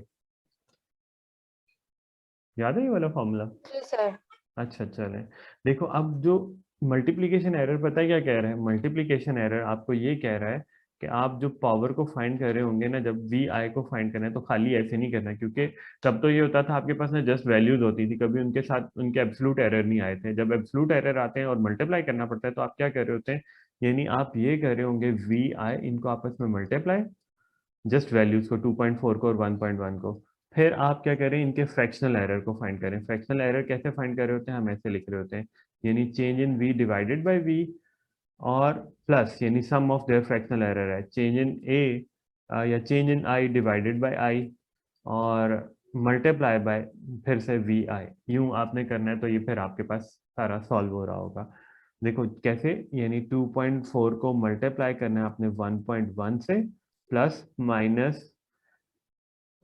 याद है ये वाला फॉर्मूला? जी सर। अच्छा, चले। देखो अब जो मल्टीप्लिकेशन एरर, पता है क्या कह रहा है, मल्टीप्लिकेशन एरर आपको ये कह रहा है कि आप जो पावर को फाइंड कर रहे होंगे ना, जब वी आई को फाइंड करना है तो खाली ऐसे नहीं करना है, क्योंकि तब तो ये होता था आपके पास ना जस्ट वैल्यूज होती थी, कभी उनके साथ उनके एब्सोल्यूट एरर नहीं आए थे। जब एब्सोल्यूट एरर आते हैं और मल्टीप्लाई करना पड़ता है तो आप क्या कर रहे होते हैं, यानी आप ये कर रहे होंगे वी आई इनको आपस में मल्टीप्लाई, जस्ट वैल्यूज को 2.4 को और 1.1 को। फिर आप क्या करें, इनके फ्रैक्शनल एरर को फाइंड करें। फ्रैक्शनल एरर कैसे फाइंड कर रहे होते हैं, हम ऐसे लिख रहे होते हैं, यानी change in v divided by v, और प्लस यानी सम ऑफ देयर फ्रैक्शनल एरर है चेंज इन a या change in i divided by i, और मल्टीप्लाई बाय फिर से वी आई। यूं आपने करना है तो ये फिर आपके पास सारा सॉल्व हो रहा होगा। देखो कैसे, यानी 2.4 को मल्टीप्लाई करना है आपने 1.1 से, plus minus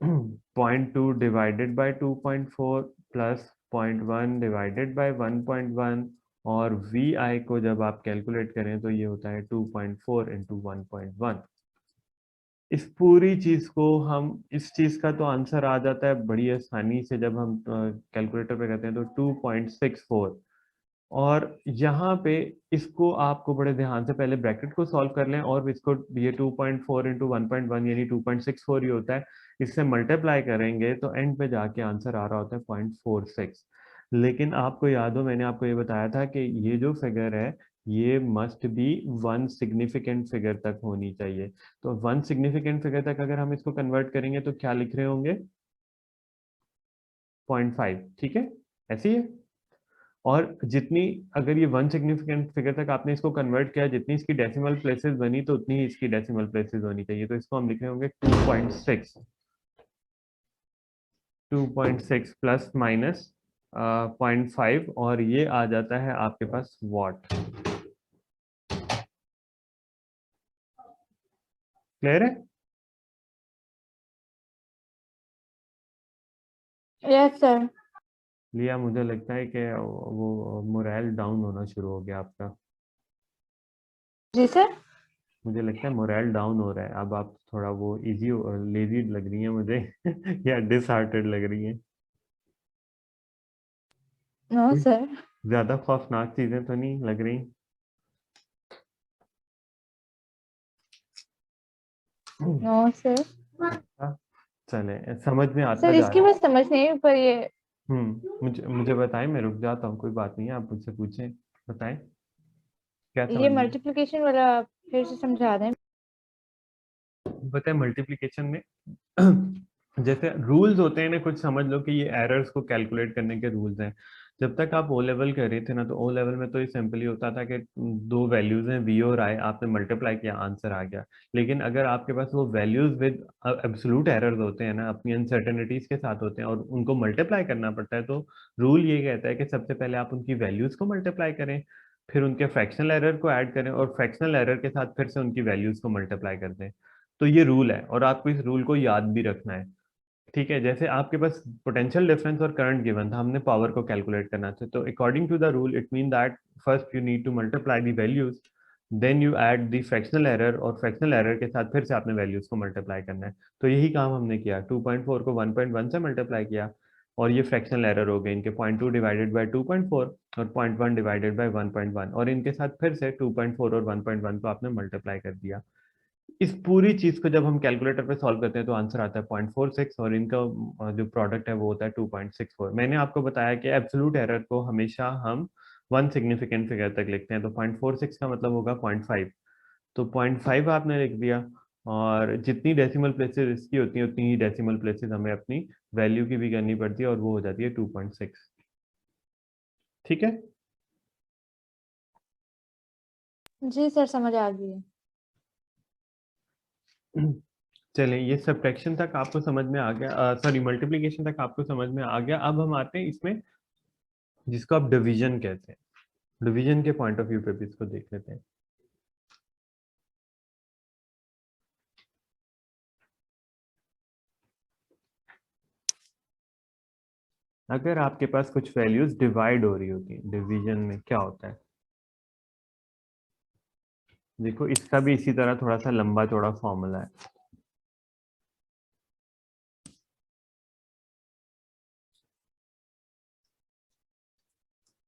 0.2 divided by 2.4 plus 0.1 divided by 1.1, और वी आई को जब आप कैलकुलेट करें तो ये होता है 2.4 इंटू 1.1। इस पूरी चीज को हम, इस चीज का तो आंसर आ जाता है बड़ी आसानी से, जब हम कैलकुलेटर पे करते हैं तो 2.64। और यहाँ पे इसको आपको बड़े ध्यान से पहले ब्रैकेट को सॉल्व कर लें, और इसको ये 2.4 इंटू 1.1 यानी 2.64 ही होता है, इससे मल्टीप्लाई करेंगे तो एंड पे जाके आंसर आ रहा होता है 0.46। लेकिन आपको याद हो, मैंने आपको ये बताया था कि ये जो फिगर है ये must be one significant figure तक होनी चाहिए। तो वन सिग्निफिकेंट फिगर तक अगर हम इसको कन्वर्ट करेंगे तो क्या लिख रहे होंगे, 0.5। ठीक है, ऐसे ही है। और जितनी, अगर ये वन सिग्निफिकेंट फिगर तक आपने इसको कन्वर्ट किया, जितनी इसकी डेसिमल प्लेसेस बनी तो उतनी ही इसकी डेसिमल प्लेसेस होनी चाहिए। तो इसको हम लिख रहे होंगे 2.6, 2.6 प्लस माइनस 0.5, और ये आ जाता है आपके पास वॉट। क्लियर है? Yes sir. लिया, मुझे लगता है कि वो मोरल डाउन होना शुरू हो गया आपका। जी सर। मुझे लगता है मोरल डाउन हो रहा है अब, आप थोड़ा वो इजी लेजी लग रही हैं मुझे या डिसहार्टेड लग रही हैं। No sir. ज्यादा खौफनाक चीजें तो नहीं लग रही? No sir. अच्छा, चले, समझ में आता सर जा इसकी रहा है। बस समझ नहीं है पर ये मुझे मुझे बताएं, मैं रुक जाता हूँ, कोई बात नहीं है, आप मुझसे पूछें, बताएं क्या ये समझ में। मल्टीप्लिकेशन वाला फिर से समझा दें। बताएं मल्टीप्लिकेशन में जैसे रूल्स होते हैं ना कुछ, समझ लो कि ये एरर्स को कैलकुलेट करने के रूल्स हैं। जब तक आप ओ लेवल कर रहे थे ना, तो ओ लेवल में तो ये सिंपली होता था कि दो वैल्यूज हैं वी और आई, आपने मल्टीप्लाई किया, आंसर आ गया। लेकिन अगर आपके पास वो वैल्यूज विद एब्सोल्यूट एरर्स होते हैं ना, अपनी अनसर्टेनिटीज के साथ होते हैं, और उनको मल्टीप्लाई करना पड़ता है, तो रूल ये कहता है कि सबसे पहले आप उनकी वैल्यूज को मल्टीप्लाई करें, फिर उनके फ्रैक्शनल एरर को ऐड करें, और फ्रैक्शनल एरर के साथ फिर से उनकी वैल्यूज को मल्टीप्लाई कर दें। तो ये रूल है, और आपको इस रूल को याद भी रखना है। ठीक है, जैसे आपके पास पोटेंशियल डिफरेंस और करंट गिवन था, हमने पावर को कैलकुलेट करना था, तो according to the rule it mean that first you need to multiply the values, then you add the fractional error, और फ्रैक्शनल एरर के साथ फिर से आपने वैल्यूज को मल्टीप्लाई करना है। तो यही काम हमने किया, 2.4 को 1.1 से मल्टीप्लाई किया, और ये फ्रैक्शनल एरर हो गए इनके, 0.2 डिवाइडेड बाई 2.4 और 0.1 डिवाइडेड बाई 1.1, और इनके साथ फिर से 2.4 और 1.1 को आपने मल्टीप्लाई कर दिया। इस पूरी चीज को जब हम कैलकुलेटर पे सॉल्व करते हैं तो आंसर आता है 0.46, और इनका जो प्रोडक्ट है वो होता है 2.64। मैंने आपको बताया कि एब्सोल्यूट एरर को हमेशा हम वन सिग्निफिकेंट फिगर तक लिखते हैं, तो 0.46 का मतलब होगा 0.5, तो 0.5 आपने लिख दिया, और जितनी डेसिमल प्लेसेस इसकी होती हैं उतनी ही डेसिमल प्लेसेस हमें अपनी वैल्यू की भी करनी पड़ती है, और वो हो जाती है 2.6। ठीक है। जी सर, समझ आ गई है। चलिए, ये सब्ट्रैक्शन तक आपको समझ में आ गया, सॉरी मल्टीप्लिकेशन तक आपको समझ में आ गया। अब हम आते हैं इसमें जिसको आप डिवीजन कहते हैं, डिवीजन के पॉइंट ऑफ व्यू पे भी इसको देख लेते हैं। अगर आपके पास कुछ वैल्यूज डिवाइड हो रही होती हैं, डिवीजन में क्या होता है, देखो इसका भी इसी तरह थोड़ा सा लंबा चौड़ा फॉर्मूला है।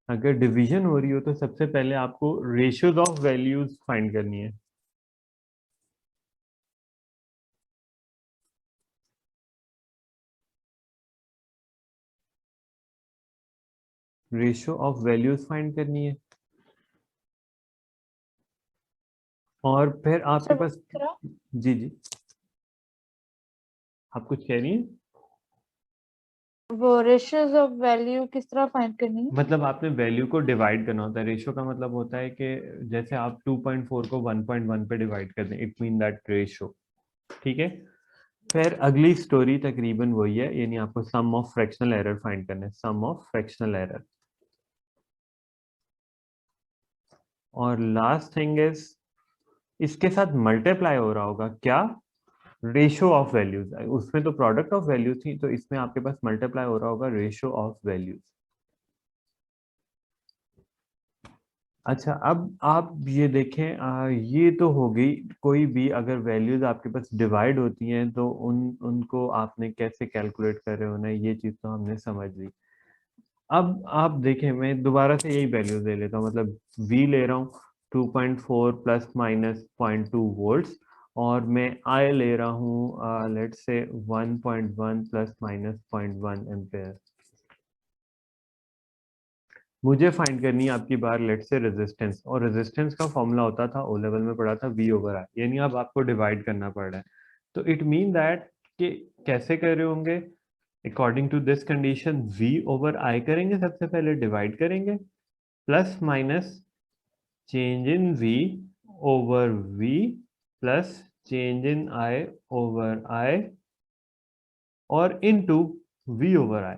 अगर डिवीजन हो रही हो तो सबसे पहले आपको रेशियोज ऑफ वैल्यूज फाइंड करनी है। रेशियो ऑफ वैल्यूज फाइंड करनी है, और फिर आपके सर वो पास, किस तरह, जी जी, आप कुछ कह रही हैं? वो रेशियोज ऑफ वैल्यू किस तरह फाइंड करनी है? मतलब आपने वैल्यू को डिवाइड करना होता है। रेशियो का मतलब होता है कि जैसे आप 2.4 को 1.1 पे डिवाइड कर दें, इट मीन दैट रेशियो। ठीक है। फिर अगली स्टोरी तकरीबन वही है, यानी आपको सम ऑफ फ्रैक्शनल एरर फाइंड करना है, सम ऑफ फ्रैक्शनल एरर। और लास्ट थिंग इज, इसके साथ मल्टीप्लाई हो रहा होगा क्या, रेशियो ऑफ वैल्यूज। उसमें तो प्रोडक्ट ऑफ वैल्यूज थी, तो इसमें आपके पास मल्टीप्लाई हो रहा होगा रेशियो ऑफ वैल्यूज। अच्छा, अब आप ये देखें, ये तो हो गई, कोई भी अगर वैल्यूज आपके पास डिवाइड होती हैं तो उनको आपने कैसे कैलकुलेट कर रहे होना है, ये चीज तो हमने समझ ली। अब आप देखें, मैं दोबारा से यही वैल्यूज ले लेता हूँ, मतलब V ले रहा हूँ 2.4 प्लस माइनस 0.2 वोल्ट्स, और मैं I ले रहा हूँ लेट से 1.1 प्लस माइनस 0.1 एम्पेयर। मुझे फाइंड करनी है आपकी बार लेट से रेजिस्टेंस, और रेजिस्टेंस का फॉर्मूला होता था, ओ लेवल में पढ़ा था, V ओवर I, यानी अब आपको डिवाइड करना पड़ रहा है। तो इट मीन दैट कि कैसे कर रहे होंगे, according to this condition V over I करेंगे, सबसे पहले डिवाइड करेंगे, plus minus change in V over V plus change in I over I, और इनटू V ओवर I।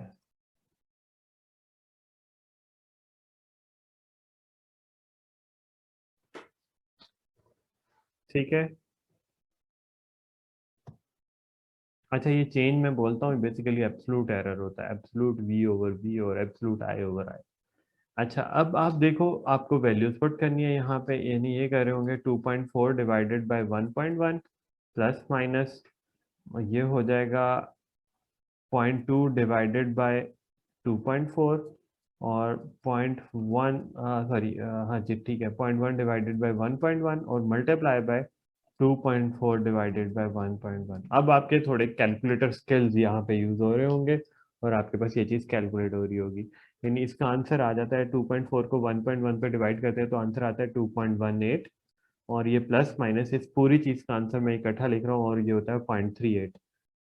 ठीक है। अच्छा, ये चेंज मैं बोलता हूँ बेसिकली एब्सोल्यूट एरर होता है, एब्सोल्यूट V ओवर V और एब्सोल्यूट I ओवर I। अच्छा, अब आप देखो, आपको वैल्यूज पुट करनी है यहाँ पे, यानी ये कर रहे होंगे 2.4 डिवाइडेड बाय 1.1 प्लस माइनस, ये हो जाएगा 0.2 डिवाइडेड बाय 2.4, और 0.1, सॉरी, हाँ जी ठीक है, 0.1 डिवाइडेड बाय 1.1 और मल्टीप्लाई बाय 2.4 डिवाइडेड बाय 1.1। अब आपके थोड़े कैलकुलेटर स्किल्स यहाँ पे यूज हो रहे होंगे, और आपके पास ये चीज कैलकुलेट हो रही होगी, यानी इसका आंसर आ जाता है 2.4 को 1.1 पे डिवाइड करते हैं तो आंसर आता है 2.18, और ये प्लस माइनस इस पूरी चीज का आंसर मैं इकट्ठा लिख रहा हूँ, और ये होता है 0.38।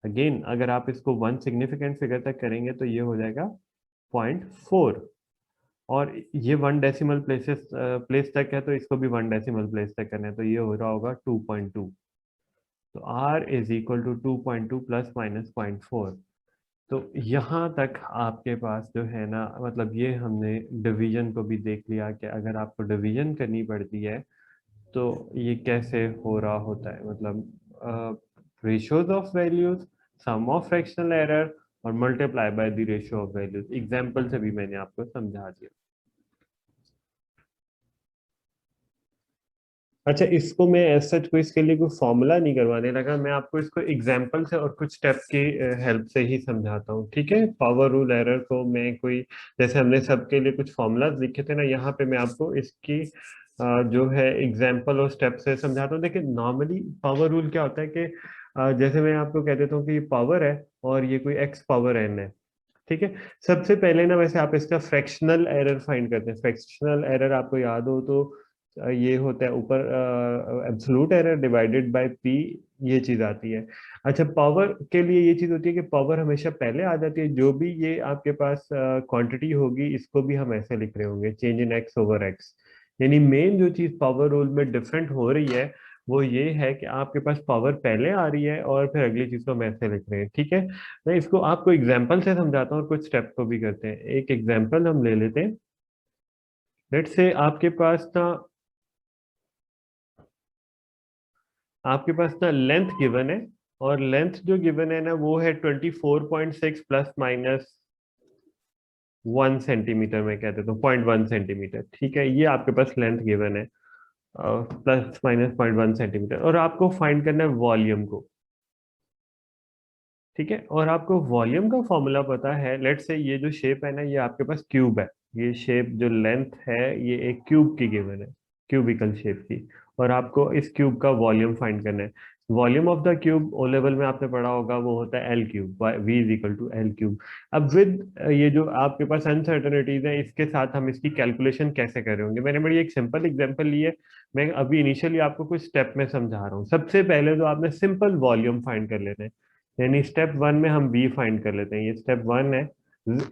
अगेन अगर आप इसको वन सिग्निफिकेंट फिगर तक करेंगे तो ये हो जाएगा 0.4। और ये 1 डेसिमल प्लेस तक है, तो इसको भी 1 डेसिमल प्लेस तक करना है, तो ये हो रहा होगा 2.2। तो r is equal to 2.2 plus minus 0.4। तो यहाँ तक आपके पास जो है ना, मतलब ये हमने डिवीजन को भी देख लिया कि अगर आपको डिवीजन करनी पड़ती है तो ये कैसे हो रहा होता है, मतलब ratios of values, sum of fractional error और multiply by the ratio of values. Example से भी मैंने आपको समझा दिया। अच्छा, इसको मैं एज सच कोई इसके लिए कोई फॉर्मूला नहीं करवाने लगा, मैं आपको इसको एग्जांपल से और कुछ स्टेप की हेल्प से ही समझाता हूँ, ठीक है। पावर रूल एरर को मैं कोई, जैसे हमने सबके लिए कुछ फॉर्मूलाज लिखे थे ना, यहाँ पे मैं आपको इसकी जो है एग्जांपल और स्टेप से समझाता हूँ। देखिए नॉर्मली पावर रूल क्या होता है कि जैसे मैं आपको कह देता हूँ कि ये पावर है और ये कोई एक्स पावर एन है, ठीक है। सबसे पहले ना वैसे आप इसका फ्रैक्शनल एरर फाइंड करते हैं। फ्रैक्शनल एरर आपको याद हो तो ये होता है ऊपर absolute error divided by P, ये चीज आती है। अच्छा, पावर के लिए ये चीज होती है कि पावर हमेशा पहले आ जाती है। जो भी ये आपके पास क्वांटिटी होगी, इसको भी हम ऐसे लिख रहे होंगे, change in x over x. यानी मेन जो चीज पावर रूल में डिफरेंट हो रही है वो ये है कि आपके पास पावर पहले आ रही है और फिर अगली चीज को हम ऐसे लिख रहे हैं, ठीक है। मैं इसको आपको एग्जाम्पल से समझाता हूँ और कुछ स्टेप को भी करते हैं। एक एग्जाम्पल हम ले लेते हैं। लेट्स से आपके पास ना लेंथ गिवन है, और लेंथ जो गिवन है ना वो है 24.6 प्लस माइनस 1 सेंटीमीटर, मैं कह देता हूँ 0.1 सेंटीमीटर, ठीक है। ये आपके पास लेंथ गिवन है, प्लस माइनस 0.1 सेंटीमीटर, और आपको फाइंड करना है वॉल्यूम को, ठीक है। और आपको वॉल्यूम का फॉर्मूला पता है। लेट्स से ये जो शेप है ना, ये आपके पास क्यूब है। ये शेप जो लेंथ है ये एक क्यूब की गिवन है, क्यूबिकल शेप की। और आपको इस क्यूब का वॉल्यूम फाइंड करना है। Volume of the cube O level में आपने पढ़ा होगा, वो होता है L cube, V is equal to L cube. अब विद ये जो आपके पास अनसर्टनिटीज है, इसके साथ हम इसकी कैलकुलेशन कैसे कर रहे होंगे। मैंने बड़ी एक सिंपल एग्जांपल ली है। मैं अभी इनिशियली आपको कुछ स्टेप में समझा रहा हूँ। सबसे पहले तो आपने सिंपल वॉल्यूम फाइंड कर लेना है। यानी स्टेप 1 में हम v फाइंड कर लेते हैं, ये स्टेप 1 है।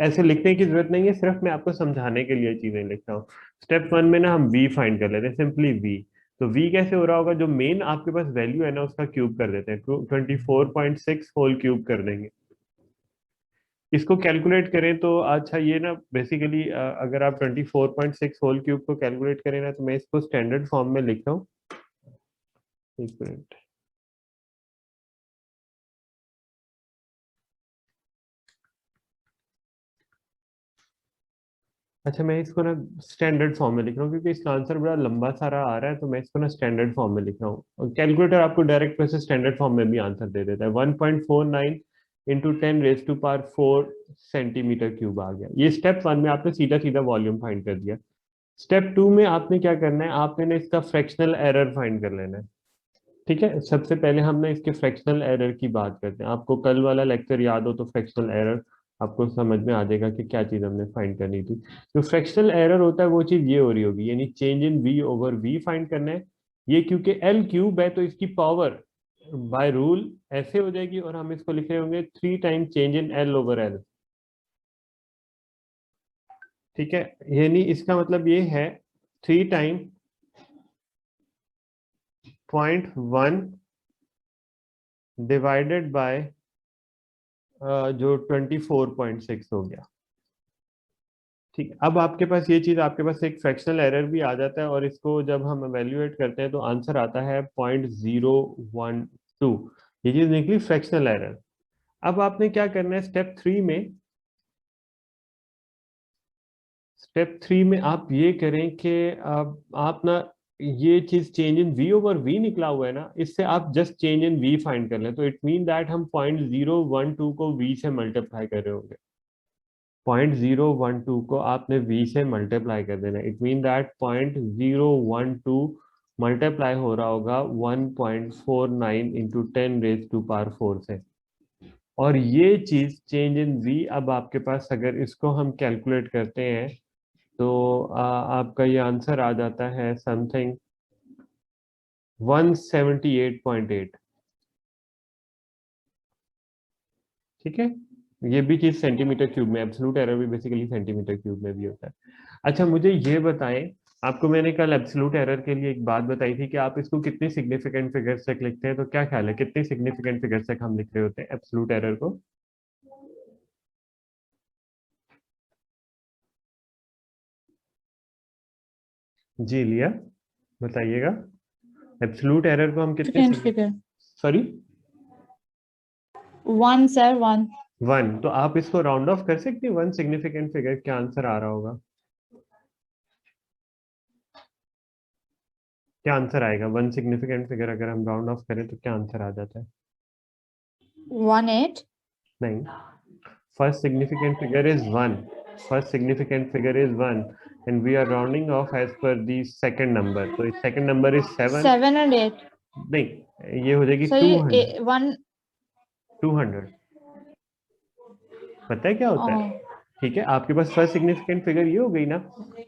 ऐसे लिखने की जरूरत नहीं है, सिर्फ मैं आपको समझाने के लिए चीजें लिख रहा हूँ। स्टेप 1 में ना हम v फाइंड कर लेते हैं, सिंपली v। तो v कैसे हो रहा होगा, जो मेन आपके पास वैल्यू है ना उसका क्यूब कर देते हैं, 24.6 होल क्यूब कर देंगे। इसको कैलकुलेट करें तो अच्छा, ये ना बेसिकली अगर आप 24.6 होल क्यूब को कैलकुलेट करें ना, तो मैं इसको स्टैंडर्ड फॉर्म में लिखता हूँ। एक मिनट। अच्छा, मैं इसको ना स्टैंडर्ड फॉर्म में लिख रहा हूँ क्योंकि इसका आंसर बड़ा लंबा सारा आ रहा है, तो मैं इसको ना स्टैंडर्ड फॉर्म में लिख रहा हूँ। और कैलकुलेटर आपको डायरेक्ट वैसे स्टैंडर्ड फॉर्म में भी आंसर दे देता है। 1.49 इंटू 10⁻⁴ सेंटीमीटर क्यूब आ गया। ये स्टेप 1 में आपने सीधा सीधा वॉल्यूम फाइंड कर दिया। स्टेप 2 में आपने क्या करना है, आपने ना इसका फ्रैक्शनल एरर फाइंड कर लेना है, ठीक है। सबसे पहले हम ना इसके फ्रैक्शनल एरर की बात करते हैं। आपको कल वाला लेक्चर याद हो तो फ्रैक्शनल एरर आपको समझ में आ जाएगा कि क्या चीज हमने फाइंड करनी थी। जो फ्रैक्शनल एरर होता है वो चीज ये हो रही होगी, यानी change in V over V find करना है। ये क्योंकि एल क्यूब है तो इसकी पावर बाय रूल ऐसे हो जाएगी, और हम इसको लिखे होंगे 3 time change in L over L, ठीक है। यानी इसका मतलब ये है 3 टाइम 0.1 डिवाइडेड बाय जो 24.6 हो गया, ठीक है। अब आपके पास ये चीज, आपके पास एक फ्रैक्शनल एरर भी आ जाता है, और इसको जब हम एवेल्युएट करते हैं तो आंसर आता है 0.012। ये चीज निकली फ्रैक्शनल एरर। अब आपने क्या करना है, स्टेप 3 में आप ये करें कि आप ना ये चीज change in V over V निकला हुआ है ना, इससे आप just change in V find कर लें, तो इट मीन दैट हम 0.012 को वी से मल्टीप्लाई कर रहे होंगे। 0.012 को आपने v से मल्टीप्लाई कर देना। इट मीन दैट 0.012 मल्टीप्लाई हो रहा होगा 1.49 इंटू 10⁻⁴ से। और ये चीज चेंज इन v, अब आपके पास अगर इसको हम कैलकुलेट करते हैं तो आपका ये आंसर आ जाता है समथिंग 178.8, ठीक है। ये भी चीज सेंटीमीटर क्यूब में, एब्सोल्यूट एरर भी बेसिकली सेंटीमीटर क्यूब में भी होता है। अच्छा मुझे ये बताएं, आपको मैंने कल एब्सोल्यूट एरर के लिए एक बात बताई थी कि आप इसको कितनी सिग्निफिकेंट फिगर्स तक लिखते हैं, तो क्या ख्याल है कितनी सिग्निफिकेंट फिगर्स तक हम लिख रहे होते हैं एब्सोल्यूट एरर को? जी लिया, बताइएगा। एब्सोल्यूट एरर को हम कितने सेकेंड फिगर सॉरी 1 सर 1। 1, तो आप इसको राउंड ऑफ कर सकते हैं 1 सिग्निफिकेंट फिगर, क्या आंसर आ रहा होगा? क्या आंसर आएगा 1 सिग्निफिकेंट फिगर अगर हम राउंड ऑफ करें तो क्या आंसर आ जाता है? 1 8। नहीं, first significant figure is 1, first significant figure is 1 and we are rounding off as per the second number, तो सेकंड नंबर इज 7। 7 और 8 नहीं, ये हो जाएगी सर, 200। ये 1। 200, पता है क्या होता है? ठीक है, आपके पास फर्स्ट सिग्निफिकेंट फिगर ये हो गई ना।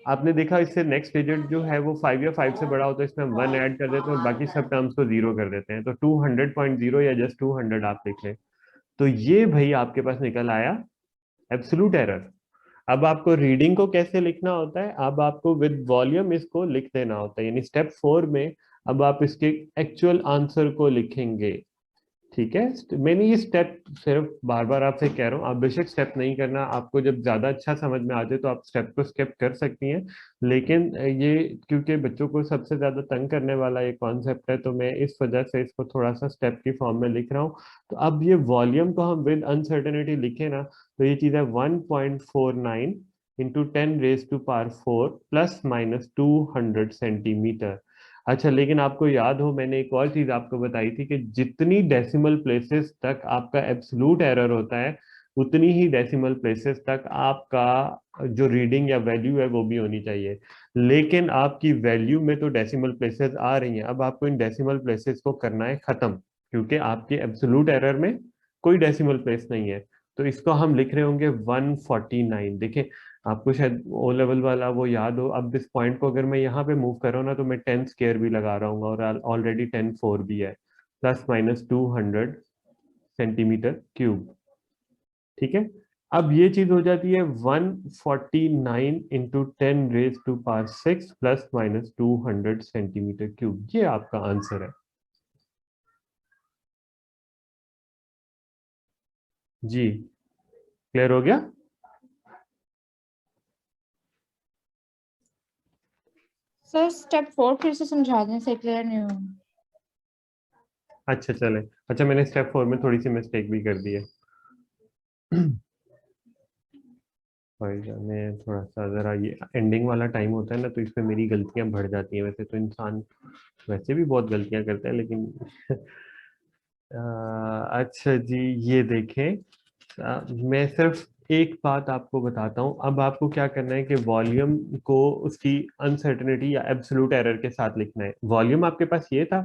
आपने देखा इससे नेक्स्ट डिजिट जो है वो 5 या 5 से बड़ा होता है, इसमें हम 1 ऐड कर देते हैं और बाकी सब टर्म्स को 0 कर देते हैं, तो 200.0 या जस्ट 200 आप लिख लें। तो ये भाई आपके पास निकल आया एब्सोल्यूट एरर। अब आपको रीडिंग को कैसे लिखना होता है, अब आपको विद वॉल्यूम इसको लिख देना होता है, यानी स्टेप 4 में अब आप इसके एक्चुअल आंसर को लिखेंगे। ठीक है, मैंने ये स्टेप सिर्फ बार बार आपसे कह रहा हूँ, आप बेशक स्टेप नहीं करना, आपको जब ज्यादा अच्छा समझ में आ जाए तो आप स्टेप को स्किप कर सकती हैं, लेकिन ये क्योंकि बच्चों को सबसे ज्यादा तंग करने वाला ये कॉन्सेप्ट है, तो मैं इस वजह से इसको थोड़ा सा स्टेप की फॉर्म में लिख रहा हूँ। तो अब ये वॉल्यूम को हम विद अनसर्टेनिटी लिखे ना, तो ये चीज है 1.49 इंटू 10⁻⁴ प्लस माइनस 200 सेंटीमीटर। अच्छा, लेकिन आपको याद हो मैंने एक और चीज आपको बताई थी कि जितनी डेसिमल प्लेसेस तक आपका एब्सोल्यूट एरर होता है, उतनी ही डेसिमल प्लेसेस तक आपका जो रीडिंग या वैल्यू है वो भी होनी चाहिए। लेकिन आपकी वैल्यू में तो डेसिमल प्लेसेस आ रही हैं, अब आपको इन डेसिमल प्लेसेस को करना है खत्म, क्योंकि आपके एब्सोल्यूट एरर में कोई डेसिमल प्लेस नहीं है। तो इसको हम लिख रहे होंगे 149। देखिए, आपको शायद ओ लेवल वाला वो याद हो, अब इस पॉइंट को अगर मैं यहाँ पे मूव कर रहा हूँ ना, तो मैं 10 स्क्वायर भी लगा रहा हूँ और ऑलरेडी 10⁴ भी है, प्लस माइनस 200 सेंटीमीटर क्यूब। ठीक है, अब ये चीज हो जाती है 149 into 10⁻⁶ plus minus 200 centimetre cube, ये आपका आंसर है। जी, क्लियर हो गया? सर स्टेप 4 फिर से समझा दें, से क्लियर नहीं हुआ। अच्छा चले, अच्छा मैंने स्टेप 4 में थोड़ी सी मिस्टेक भी कर दी है। भाई मैं थोड़ा सा जरा, ये एंडिंग वाला टाइम होता है ना, तो इसमें मेरी गलतियां बढ़ जाती हैं, वैसे तो इंसान वैसे भी बहुत गलतियां करता है, लेकिन अच्छा जी, ये देखें, मैं सिर्फ एक बात आपको बताता हूँ, अब आपको क्या करना है कि वॉल्यूम को उसकी अनसर्टेनिटी या एब्सोल्यूट एरर के साथ लिखना है। वॉल्यूम आपके पास ये था,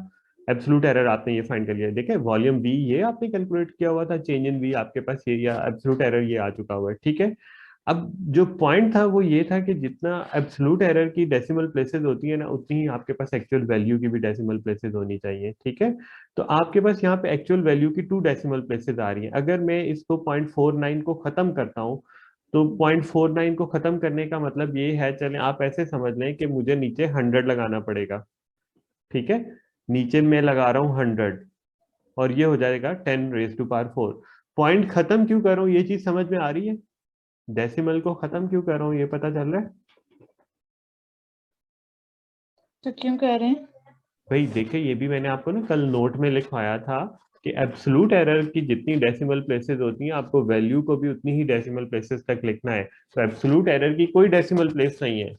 एब्सोल्यूट एरर आपने ये फाइंड कर लिया, देखे वॉल्यूम बी ये आपने कैलकुलेट किया हुआ था, चेंज इन बी आपके पास ये, या एब्सोल्यूट एरर ये आ चुका हुआ है। ठीक है, अब जो पॉइंट था वो ये था कि जितना एब्सोल्यूट एरर की डेसिमल प्लेसेस होती है ना, उतनी ही आपके पास एक्चुअल वैल्यू की भी डेसिमल प्लेसेस होनी चाहिए। ठीक है, तो आपके पास यहाँ पे एक्चुअल वैल्यू की 2 डेसिमल प्लेसेस आ रही हैं, अगर मैं इसको 0.49 को खत्म करता हूँ, तो 0.49 को खत्म करने का मतलब ये है, चलें आप ऐसे समझ लें कि मुझे नीचे 100 लगाना पड़ेगा। ठीक है, नीचे मैं लगा रहा हूँ 100 और ये हो जाएगा 10⁻⁴। पॉइंट खत्म क्यों कर रहा हूँ, ये चीज समझ में आ रही है? डेसिमल को खत्म क्यों कर रहा हूँ, ये पता चल रहा है? तो क्यों कह रहे हैं? भाई देखिए, ये भी मैंने आपको ना कल नोट में लिखवाया था कि एब्सोल्यूट एरर की जितनी डेसिमल प्लेसेस होती हैं, आपको वैल्यू को भी उतनी ही डेसिमल प्लेसेस तक लिखना है। तो एब्सोल्यूट एरर की कोई डेसिमल प्लेस नहीं है,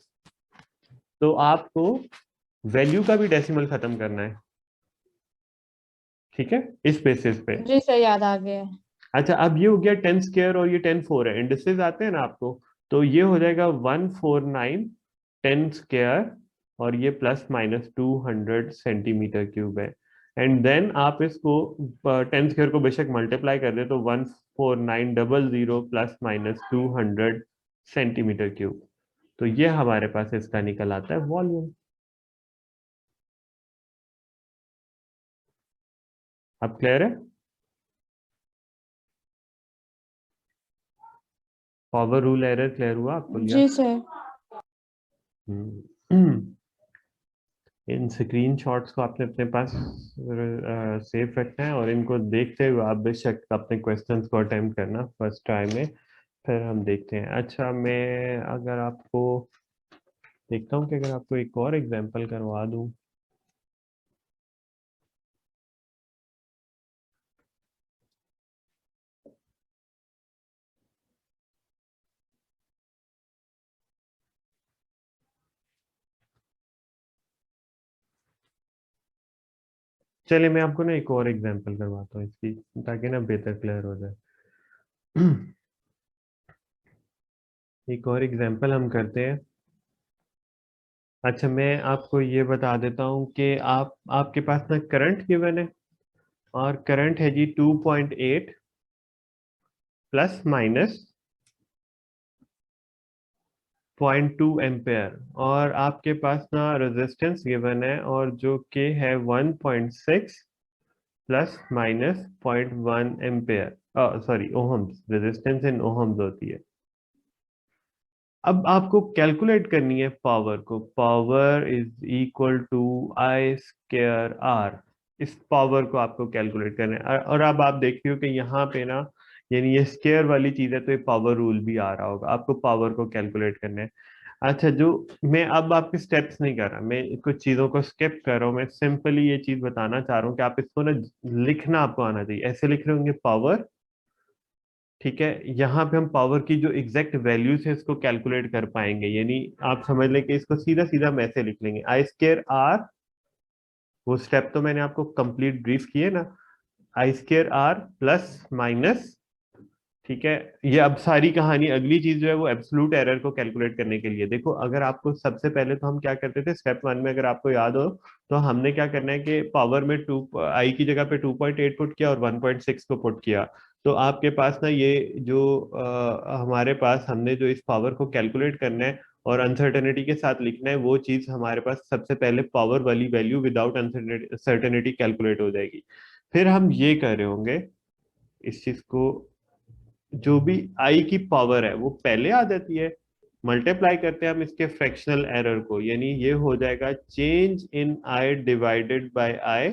तो आपको वैल्यू का भी डेसिमल खत्म करना है। ठीक है, इस बेसिस पे। जी सर, याद आ गया। अच्छा, अब ये हो गया 10 स्क्वायर और ये 10⁴ है, इंडिसेस आते हैं ना आपको, तो ये हो जाएगा 149 10 स्क्वायर और ये प्लस माइनस 200 सेंटीमीटर क्यूब है। एंड देन आप इसको 10 स्क्वायर को बेशक मल्टीप्लाई कर दे तो 14900 प्लस माइनस 200 सेंटीमीटर क्यूब, तो ये हमारे पास इसका निकल आता है वॉल्यूम। अब क्लियर है? पावर रूल एरर क्लियर हुआ आपको? लिया जी सर। इन स्क्रीन शॉट्स को आपने अपने पास सेव रखना है और इनको देखते हुए आप बेशक अपने क्वेश्चंस को अटेम्प्ट करना फर्स्ट ट्राई में। फिर हम देखते हैं। अच्छा, मैं अगर आपको देखता हूँ कि अगर आपको एक और एग्जांपल करवा दूं। चलिए मैं आपको ना एक और एग्जांपल करवाता हूँ इसकी, ताकि ना बेहतर क्लियर हो जाए। एक और एग्जांपल हम करते हैं। अच्छा, मैं आपको ये बता देता हूँ कि आपके पास ना करंट गिवन है, और करंट है जी 2.8 प्लस माइनस 0.2 एम्पेयर, और आपके पास ना रेजिस्टेंस गिवन है और जो के है 1.6 plus minus 0.1 ampere, sorry ohms, resistance in ohms होती है। अब आपको कैलकुलेट करनी है पावर को। Power is equal to I square R. इस पावर को आपको कैलकुलेट करना है, और अब आप देखिए कि यहाँ पे ना, यानी ये स्क्वायर वाली चीज है तो ये पावर रूल भी आ रहा होगा। आपको पावर को कैलकुलेट करना है। अच्छा, जो मैं अब आपके स्टेप्स नहीं कर रहा, मैं कुछ चीजों को स्किप कर रहा हूँ। मैं सिंपली ये चीज बताना चाह रहा हूँ कि आप इसको ना लिखना आपको आना चाहिए। ऐसे लिख रहे होंगे पावर, ठीक है। यहाँ पे हम पावर की जो एग्जैक्ट वैल्यूज है इसको कैलकुलेट कर पाएंगे, यानी आप समझ लें कि इसको सीधा सीधा हम ऐसे लिख लेंगे, आई स्क्वायर आर। वो स्टेप तो मैंने आपको कंप्लीट ब्रीफ किए ना, आई स्क्वायर आर प्लस माइनस, ठीक है। ये अब सारी कहानी, अगली चीज जो है वो एब्सोल्यूट एरर को कैलकुलेट करने के लिए। देखो, अगर आपको सबसे पहले तो हम क्या करते थे स्टेप वन में, अगर आपको याद हो, तो हमने क्या करना है कि पावर में टू आई की जगह पे 2.8 पुट किया और 1.6 को पुट किया। तो आपके पास ना ये जो हमारे पास, हमने जो इस पावर को कैलकुलेट करना है और अनसर्टेनिटी के साथ लिखना है, वो चीज हमारे पास सबसे पहले पावर वाली वैल्यू विदाउट अनसर्टेनिटी कैलकुलेट हो जाएगी। फिर हम ये कर रहे होंगे इस चीज को, जो भी आई की पावर है वो पहले आ जाती है, मल्टीप्लाई करते हैं हम इसके फ्रैक्शनल एरर को, यानी ये हो जाएगा change in I divided by I,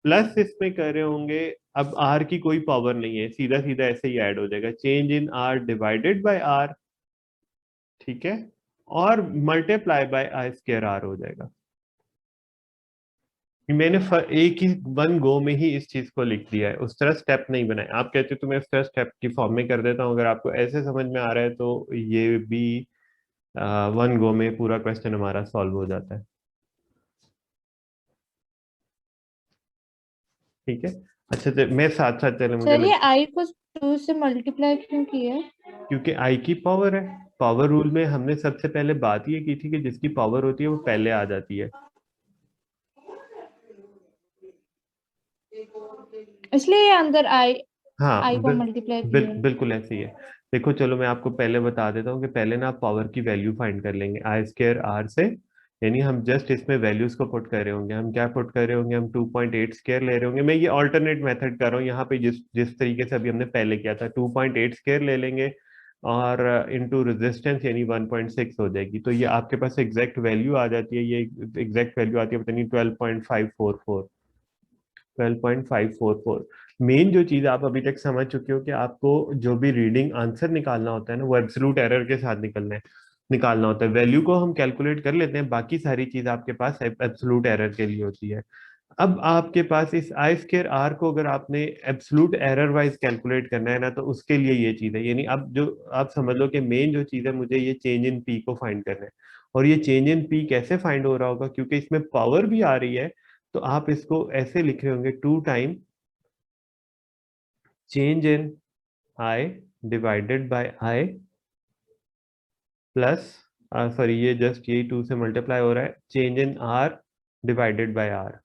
plus इसमें कर रहे होंगे, अब आर की कोई पावर नहीं है, सीधा सीधा ऐसे ही ऐड हो जाएगा, change in R divided by R, ठीक है, और multiply by I square R हो जाएगा। मैंने एक ही वन गो में ही इस चीज को लिख दिया है, उस तरह स्टेप नहीं बनाए। आप कहते हो तो मैं उस तरह स्टेप की फॉर्म में कर देता हूँ, अगर आपको ऐसे समझ में आ रहा है तो ये भी वन गो में पूरा क्वेश्चन हमारा सॉल्व हो जाता है, ठीक है। अच्छा, तो मैं साथ साथ चले, मुझे सर ये लग, आई को 2 से मल्टीप्लाई क्यों किया? क्योंकि आई की पावर है। पावर रूल में हमने सबसे पहले बात ये की थी कि जिसकी पावर होती है वो पहले आ जाती है। इसलिए ये अंदर आई हाँ, आई को मल्टीप्लाई किया है। बिल्कुल ऐसे ही है। देखो, चलो मैं आपको पहले बता देता हूँ कि पहले ना आप पावर की वैल्यू फाइंड कर लेंगे आई स्क्वायर आर से, यानी हम जस्ट इसमें वैल्यूज को पुट कर रहे होंगे। हम क्या पुट कर रहे होंगे, हम 2.8 स्क्वायर ले रहे होंगे। मैं ये ऑल्टरनेट मेथड कर रहा हूँ यहाँ पे, जिस जिस तरीके से अभी हमने पहले किया था, 2.8 स्क्वायर ले लेंगे और इनटू रेजिस्टेंस यानी 1.6 हो जाएगी। तो ये आपके पास एग्जैक्ट वैल्यू आ जाती है। ये एग्जैक्ट वैल्यू आती है पता नहीं 12.544, 12.544। मेन जो चीज आप अभी तक समझ चुके हो कि आपको जो भी रीडिंग आंसर निकालना होता है ना, वो एब्सोल्यूट एरर के साथ निकालना होता है। वैल्यू को हम कैलकुलेट कर लेते हैं, बाकी सारी चीज आपके पास एब्सोल्यूट एरर के लिए होती है। अब आपके पास इस आई स्क्वायर आर को अगर आपने एब्सोल्यूट एरर वाइज कैलकुलेट करना है ना, तो उसके लिए ये चीज है, यानी अब जो आप समझ लो कि मेन जो चीज है, मुझे ये चेंज इन पी को फाइंड करना है। और ये चेंज इन पी कैसे फाइंड हो रहा होगा, क्योंकि इसमें पावर भी आ रही है, तो आप इसको ऐसे लिख रहे होंगे, 2 time change in I divided by I plus, sorry ये जस्ट यही 2 से मल्टीप्लाई हो रहा है, change in R divided by R,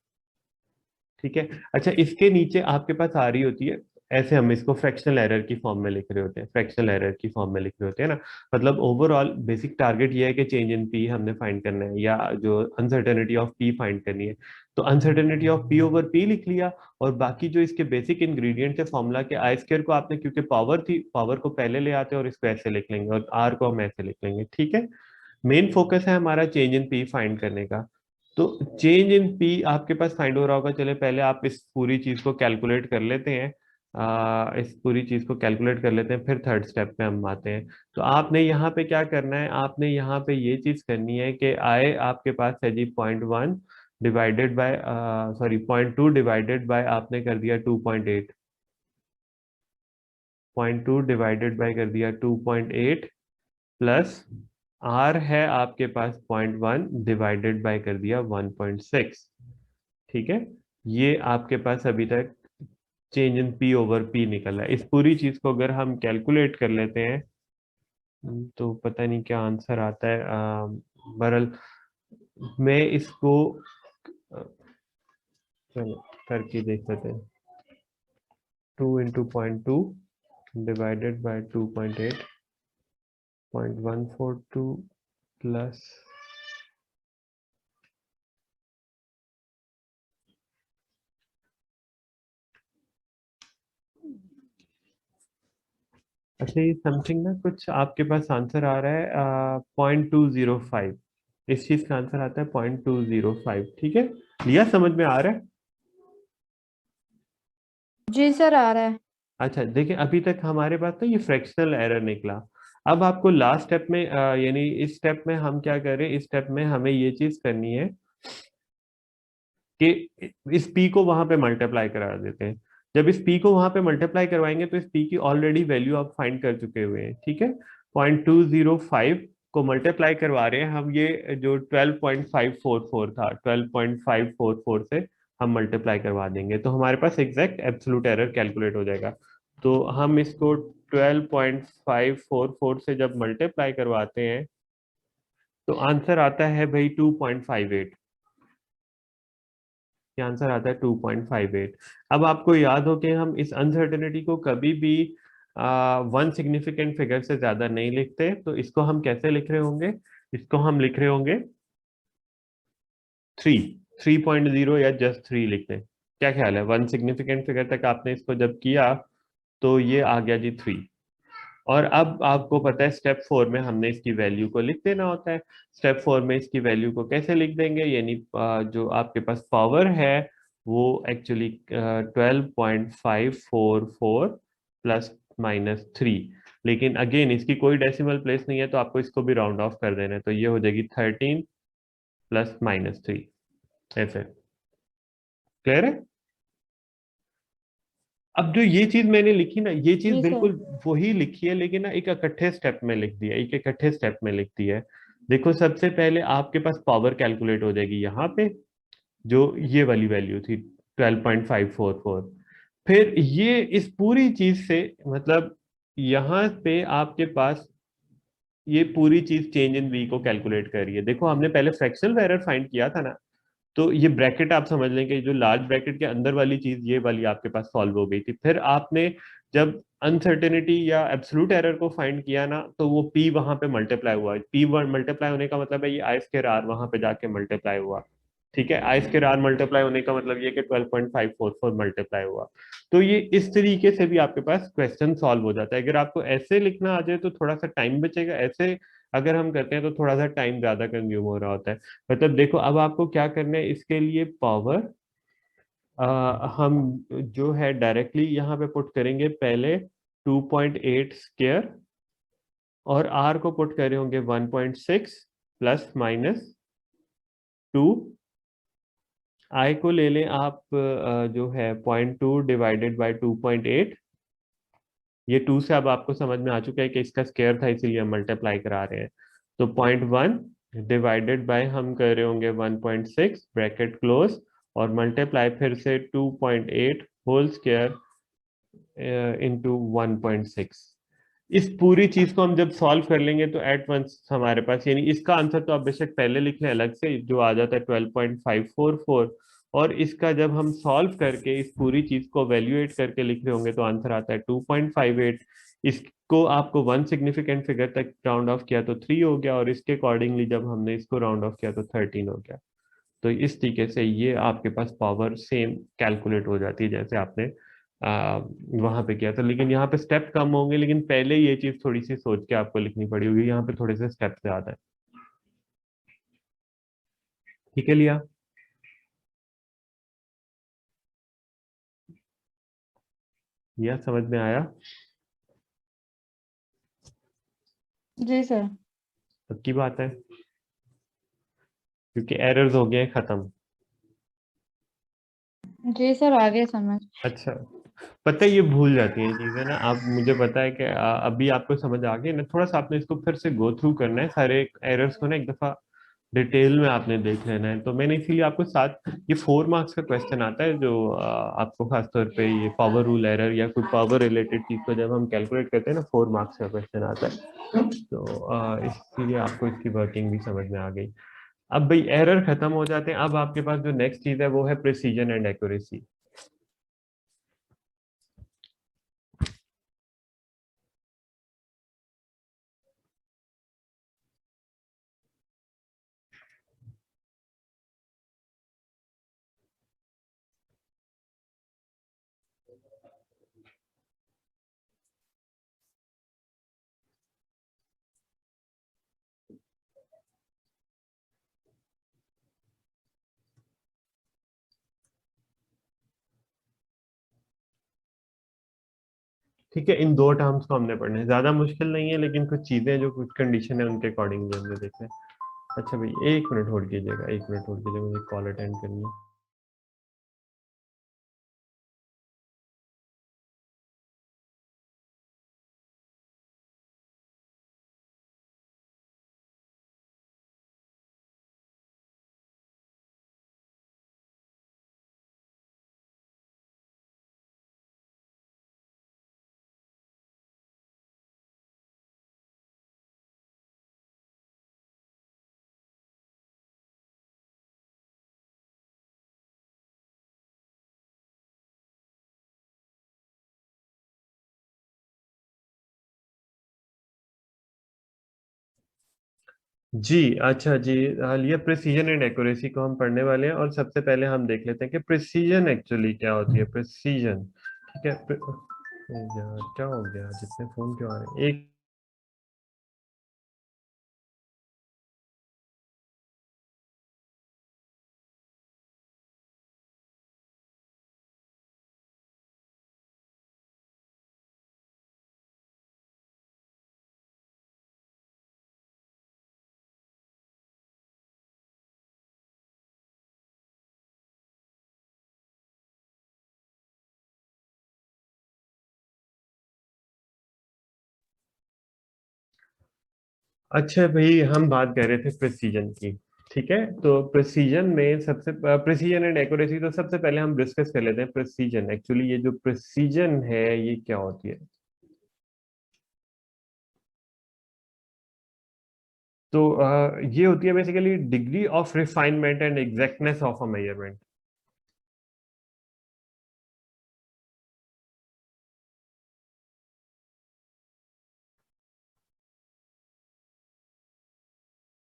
ठीक है। अच्छा, इसके नीचे आपके पास आ रही होती है, ऐसे हम इसको फ्रैक्शनल एरर की फॉर्म में लिख रहे होते हैं, फ्रैक्शनल एरर की फॉर्म में लिख रहे होते हैं ना। मतलब ओवरऑल बेसिक टारगेट ये है कि चेंज इन पी हमने फाइंड करना है, या जो अनसर्टेनिटी ऑफ पी फाइंड करनी है। तो uncertainty of P over P लिख लिया, और बाकी जो इसके बेसिक इंग्रेडिएंट्स है फॉर्मूला के, आई स्क्वायर को आपने, क्योंकि पावर थी, पावर को पहले ले आते हैं और इसको ऐसे लिख लेंगे, और आर को हम ऐसे लिख लेंगे, ठीक है। मेन फोकस है हमारा चेंज इन पी फाइंड करने का। तो चेंज इन पी आपके पास फाइंड हो रहा होगा। चले पहले आप इस पूरी चीज को कैलकुलेट कर लेते हैं। इस पूरी चीज को कैलकुलेट कर लेते हैं, फिर थर्ड स्टेप पे हम आते हैं। तो आपने यहाँ पे क्या करना है, आपने यहाँ पे ये चीज करनी है कि आए आपके पास है जी 0.1 divided by, sorry 0.2 divided by, आपने कर दिया 2.8। 0.2 डिवाइडेड बाय कर दिया 2.8 प्लस आर है आपके पास 0.1 डिवाइडेड बाय कर दिया 1.6। ठीक है, ये आपके पास अभी तक change in P over P निकला है। इस पूरी चीज को अगर हम कैलकुलेट कर लेते हैं तो पता नहीं क्या आंसर आता है। बहरहाल मैं इसको अ, चलो करके देख लेते हैं। 2 × 0.2 डिवाइडेड बाय 2.8, 0.142 प्लस, अच्छा ये समथिंग ना कुछ आपके पास आंसर आ रहा है 0.205। इस चीज का आंसर आता है 0.205। ठीक है, लिया समझ में आ रहा है। जी सर आ रहा है। अच्छा देखिए, अभी तक हमारे पास तो ये फ्रैक्शनल एरर निकला। अब आपको लास्ट स्टेप में यानी इस स्टेप में हम क्या करें, इस स्टेप में हमें ये चीज करनी है कि इस पी को वहां पे मल्टीप्लाई करा देते हैं। जब इस पी को वहां पे मल्टीप्लाई करवाएंगे तो इस पी की ऑलरेडी वैल्यू आप फाइंड कर चुके हुए हैं। ठीक है, 0.205 को मल्टीप्लाई करवा रहे हैं हम, ये जो 12.544 था, 12.544 से हम मल्टीप्लाई करवा देंगे तो हमारे पास एग्जैक्ट एब्सोल्यूट एरर कैलकुलेट हो जाएगा। तो हम इसको 12.544 से जब मल्टीप्लाई करवाते हैं तो आंसर आता है भाई 2.58। ये आंसर आता है 2.58। अब आपको याद हो कि हम इस अनसर्टेनिटी को कभी भी वन सिग्निफिकेंट फिगर से ज्यादा नहीं लिखते, तो इसको हम कैसे लिख रहे होंगे, इसको हम लिख रहे होंगे 3, 3.0 या जस्ट 3 लिखते हैं। क्या ख्याल है, वन सिग्निफिकेंट फिगर तक आपने इसको जब किया तो ये आ गया जी 3। और अब आपको पता है स्टेप 4 में हमने इसकी वैल्यू को लिख देना होता है। स्टेप 4 में इसकी वैल्यू को कैसे लिख देंगे, यानी जो आपके पास पावर है वो एक्चुअली 12.544 प्लस -3। लेकिन अगेन इसकी कोई डेसिमल प्लेस नहीं है तो आपको इसको भी राउंड ऑफ कर देना है, तो ये हो जाएगी 13 प्लस -3। ऐसे क्लियर है। अब जो ये चीज मैंने लिखी ना, ये चीज जी सर। बिल्कुल वही लिखी है, लेकिन ना एक इकट्ठे स्टेप में लिख दिया, एक इकट्ठे स्टेप में लिख दिया है। देखो सबसे पहले आपके पास पावर कैलकुलेट हो जाएगी यहाँ पे, जो ये वाली वैल्यू थी 12.544। फिर ये इस पूरी चीज से मतलब यहाँ पे आपके पास ये पूरी चीज चेंज इन वी को कैलकुलेट करिए। देखो हमने पहले फ्रैक्शनल एरर फाइंड किया था ना, तो ये ब्रैकेट आप समझ लें कि जो लार्ज ब्रैकेट के अंदर वाली चीज ये वाली आपके पास सॉल्व हो गई थी। फिर आपने जब अनसर्टेनिटी या एब्सोल्यूट एरर को फाइंड किया ना, तो वो पी वहां पे मल्टीप्लाई हुआ। पी वन मल्टीप्लाई होने का मतलब है ये आई स्क्वायर आर वहां पे जाके मल्टीप्लाई हुआ। ठीक है, आई स्क्वायर आर मल्टीप्लाई होने का मतलब ये कि 12.544 मल्टीप्लाई हुआ। तो ये इस तरीके से भी आपके पास क्वेश्चन सॉल्व हो जाता है। अगर आपको ऐसे लिखना आ जाए तो थोड़ा सा टाइम बचेगा, ऐसे अगर हम करते हैं तो थोड़ा सा टाइम ज्यादा कंज्यूम हो रहा होता है। मतलब देखो अब आपको क्या करना है, इसके लिए पावर हम जो है डायरेक्टली यहाँ पे पुट करेंगे पहले 2.8 स्क्वायर, और आर को पुट करे होंगे 1.6 प्लस -2। आई को ले लें आप जो है 0.2 डिवाइडेड बाय 2.8। ये 2 से अब आपको समझ में आ चुका है कि इसका स्क्वायर था इसीलिए हम मल्टीप्लाई करा रहे हैं। तो 0.1 डिवाइडेड बाय हम कर रहे होंगे 1.6 ब्रैकेट क्लोज, और मल्टीप्लाई फिर से 2.8 होल स्क्वायर इंटू 1.6। इस पूरी चीज को हम जब सॉल्व कर लेंगे तो एट वंस हमारे पास, यानी इसका आंसर तो आप बेशक पहले लिख लें अलग से, जो आ जाता है 12.544। और इसका जब हम सॉल्व करके इस पूरी चीज को वैल्यूएट करके लिख रहे होंगे तो आंसर आता है 2.58। इसको आपको वन सिग्निफिकेंट फिगर तक राउंड ऑफ किया तो 3 हो गया, और इसके अकॉर्डिंगली जब हमने इसको राउंड ऑफ किया तो 13 हो गया। तो इस तरीके से ये आपके पास पावर सेम कैलकुलेट हो जाती है जैसे आपने वहां पे किया था। लेकिन यहाँ पे स्टेप कम होंगे, लेकिन पहले ये चीज थोड़ी सी सोच के आपको लिखनी पड़ी होगी, यहाँ पे थोड़े से स्टेप ज्यादा है। ठीक है लिया? यह समझ में आया? जी सर। अब की बात है, क्योंकि एरर्स हो गए हैं खत्म। जी सर, आगे समझ। अच्छा, पता है ये भूल जाती हैं चीजें ना, आप मुझे पता है कि अभी आपको समझ आ गई ना, थोड़ा सा आपने इसको फिर से गो थ्रू करना है सारे एरर्स को ना, एक दफा डिटेल में आपने देख लेना है। तो मैंने इसीलिए आपको साथ, ये 4 मार्क्स का क्वेश्चन आता है जो आपको खासतौर पे ये पावर रूल एरर या कोई पावर रिलेटेड चीज को जब हम कैलकुलेट करते हैं ना, 4 मार्क्स का क्वेश्चन आता है। तो इसीलिए आपको इसकी वर्किंग भी समझ में आ गई। अब भाई एरर खत्म हो जाते हैं, अब आपके पास जो नेक्स्ट चीज है वो है प्रिसीजन एंड एक्यूरेसी। ठीक है, इन दो टर्म्स को हमने पढ़ना है, ज्यादा मुश्किल नहीं है, लेकिन कुछ चीजें जो कुछ कंडीशन है उनके अकॉर्डिंगली हमने देखना है। अच्छा भाई, 1 मिनट होल्ड कीजिएगा, 1 मिनट होल्ड कीजिएगा, मुझे कॉल अटेंड करनी है। जी अच्छा जी, ये प्रिसीजन एंड एक्यूरेसी को हम पढ़ने वाले हैं, और सबसे पहले हम देख लेते हैं कि प्रिसीजन एक्चुअली क्या होती है। प्रिसीजन, ठीक है। यार क्या हो गया, जितने फोन क्यों आ रहे हैं? एक अच्छा भाई, हम बात कर रहे थे प्रिसीजन की। ठीक है, तो प्रिसीजन में सबसे प्रिसीजन एंड एक्यूरेसी, तो सबसे पहले हम डिस्कस कर लेते हैं प्रिसीजन। एक्चुअली ये जो प्रिसीजन है ये क्या होती है? तो ये होती है basically degree of refinement and exactness of a measurement.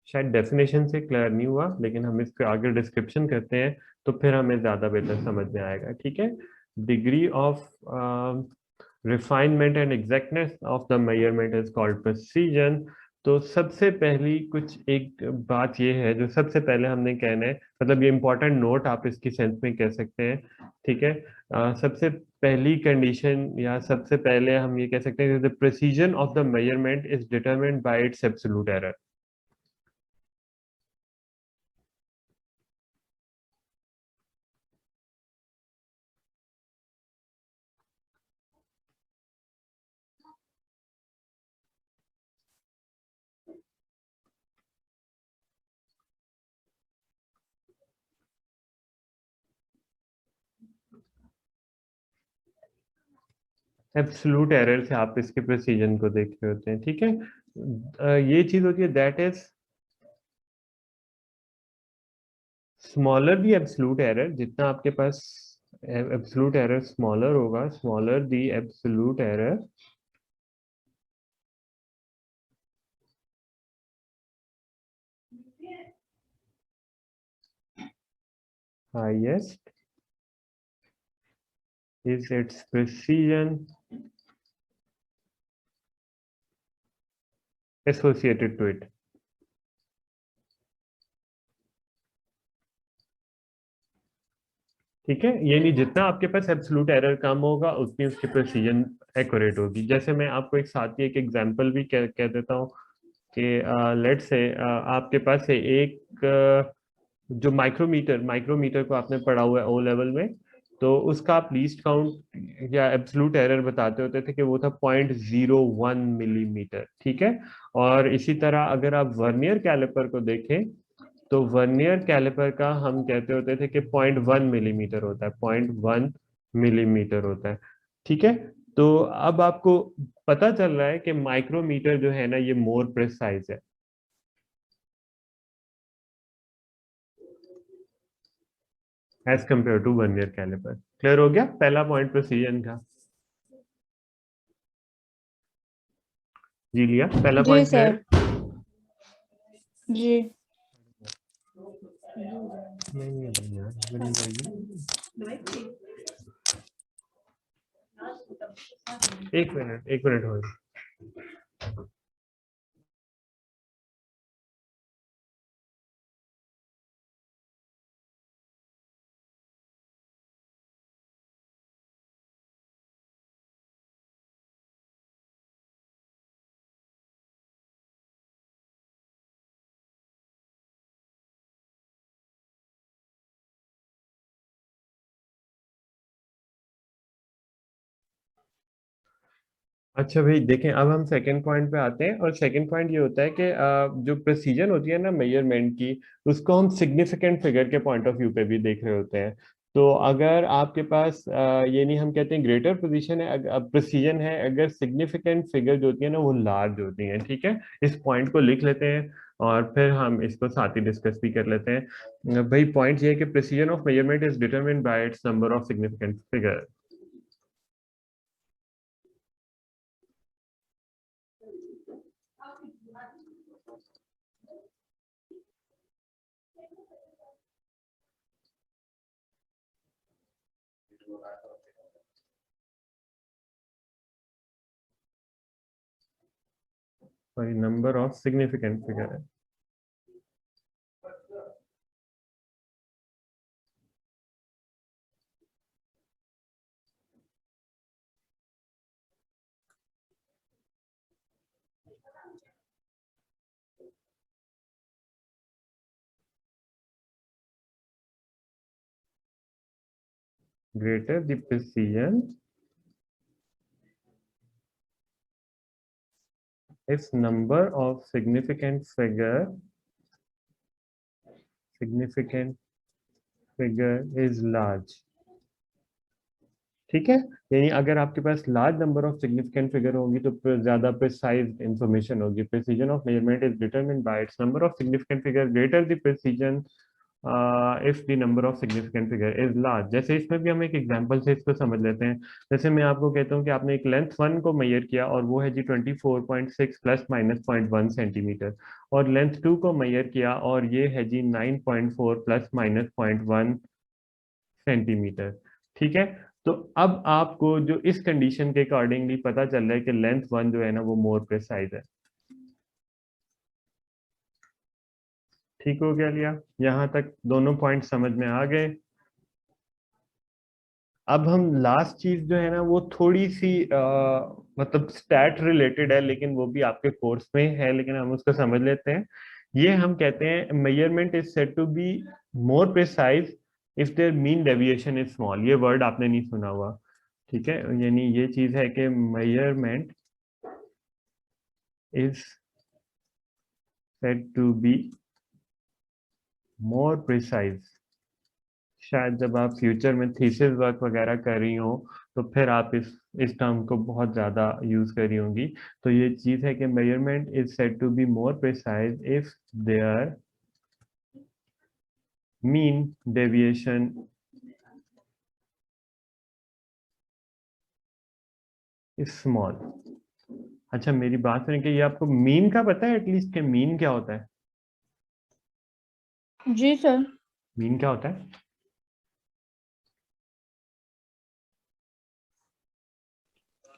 शायद डेफिनेशन से क्लियर नहीं हुआ, लेकिन हम इसके आगे डिस्क्रिप्शन करते हैं तो फिर हमें ज्यादा बेहतर समझ में आएगा। ठीक है, degree of refinement and exactness of the measurement is called precision. तो सबसे पहली कुछ एक बात ये है जो सबसे पहले हमने कहना है, मतलब ये इंपॉर्टेंट नोट आप इसकी सेंस में कह सकते हैं। ठीक है, सबसे पहली कंडीशन या सबसे पहले हम ये कह सकते हैं, the precision of the measurement is determined by it's absolute error. Absolute error से आप इसके प्रिसीजन को देख रहे होते हैं। ठीक है, ये चीज होती है that is smaller the absolute error. जितना आपके पास एब्सोल्यूट एरर स्मॉलर होगा, smaller the absolute error, highest is its precision associated to it। ठीक है, यानी जितना आपके पास एब्सोल्यूट एरर कम होगा उतनी उसकी प्रिसीजन एक्यूरेट होगी। जैसे मैं आपको एक साथ ही एक एग्जांपल भी कह देता हूँ कि लेट से आपके पास है एक जो माइक्रोमीटर को आपने पढ़ा हुआ है ओ लेवल में, तो उसका आप लीस्ट काउंट या एब्सोल्यूट एरर बताते होते थे कि वो था 0.01 मिलीमीटर। ठीक है, और इसी तरह अगर आप वर्नियर कैलिपर को देखें तो वर्नियर कैलिपर का हम कहते होते थे कि 0.1 मिलीमीटर होता है, 0.1 मिलीमीटर होता है। ठीक है, तो अब आपको पता चल रहा है कि माइक्रोमीटर जो है ना ये मोर प्रिसाइज है as compare to vernier caliper. Clear हो गया पहला पॉइंट प्रिसीजन का? जी लिया, पहला जी पॉइंट सर। क्लियर? जी। नहीं नहीं यार, बनी जाएगी। एक मिनट हो। अच्छा भाई देखें, अब हम सेकंड पॉइंट पे आते हैं, और सेकंड पॉइंट ये होता है कि जो प्रिसीजन होती है ना मेजरमेंट की, उसको हम सिग्निफिकेंट फिगर के पॉइंट ऑफ व्यू पे भी देख रहे होते हैं। तो अगर आपके पास ये नहीं, हम कहते हैं ग्रेटर पोजीशन है, प्रिसीजन है अगर सिग्निफिकेंट फिगर जो होती है ना वो लार्ज होती है। ठीक है, इस पॉइंट को लिख लेते हैं और फिर हम इसको साथ ही डिस्कस भी कर लेते हैं। भाई पॉइंट ये है कि precision of measurement is determined by its number of significant figure. Sorry, number of significant figure है। Greater the precision if number of significant figure is large। ठीक है, यानी अगर आपके पास large number of significant figure होंगी तो ज्यादा प्रिसाइज इंफॉर्मेशन होगी। Precision of measurement is determined by its number of significant figure greater the precision if the number of significant figure is large. जैसे इसमें भी हम एक एग्जांपल से इसको समझ लेते हैं। जैसे मैं आपको कहता हूँ कि आपने एक लेंथ 1 को मेजर किया और वो है जी 24.6 प्लस माइनस 0.1 सेंटीमीटर, और लेंथ 2 को मेजर किया और ये है जी 9.4 प्लस माइनस 0.1 सेंटीमीटर। ठीक है, तो अब आपको जो इस कंडीशन के अकॉर्डिंगली पता चल रहा है कि लेंथ 1 जो है ना वो मोर प्रिसाइज है। ठीक हो गया लिया, यहाँ तक दोनों पॉइंट समझ में आ गए। अब हम लास्ट चीज जो है ना वो थोड़ी सी मतलब स्टैट रिलेटेड है, लेकिन वो भी आपके कोर्स में है, लेकिन हम उसको समझ लेते हैं। ये हम कहते हैं measurement is said to be more precise if there mean deviation is small. ये वर्ड आपने नहीं सुना हुआ। ठीक है, यानी ये चीज है कि measurement is said to be more precise. शायद जब आप फ्यूचर में थीसिस वर्क वगैरह कर रही हो तो फिर आप इस टर्म को बहुत ज्यादा यूज कर रही होंगी। तो ये चीज है कि measurement is said to be more precise if there mean deviation is small. अच्छा मेरी बात सुनिए कि ये आपको मीन का पता है एटलीस्ट, कि मीन क्या होता है? जी सर। मीन क्या होता है?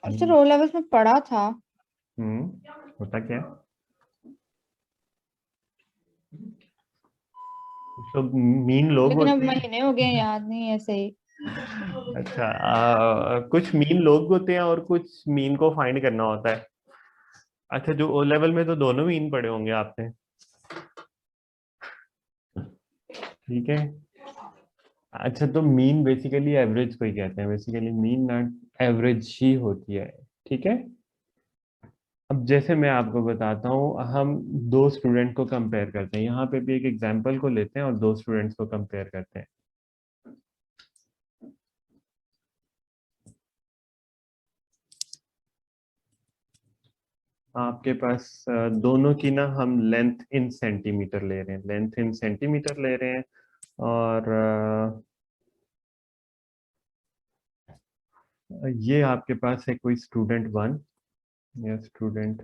Sir mean. ओ लेवल्स में पढ़ा था। होता क्या है? तो मीन लोग लेकिन अब होते हैं। महीने हो गए हैं, याद नहीं है सही। अच्छा, कुछ मीन लोग होते हैं और कुछ मीन को फाइंड करना होता है। अच्छा, जो ओ लेवल में तो दोनों मीन पढ़े होंगे आपने, ठीक है। अच्छा, तो मीन बेसिकली एवरेज को ही कहते हैं, बेसिकली मीन नॉट एवरेज ही होती है, ठीक है। अब जैसे मैं आपको बताता हूँ, हम दो स्टूडेंट को कंपेयर करते हैं, यहाँ पे भी एक एग्जांपल को लेते हैं और दो स्टूडेंट्स को कंपेयर करते हैं। आपके पास दोनों की ना हम लेंथ इन सेंटीमीटर ले रहे हैं, लेंथ इन सेंटीमीटर ले रहे हैं। और ये आपके पास है कोई स्टूडेंट वन या स्टूडेंट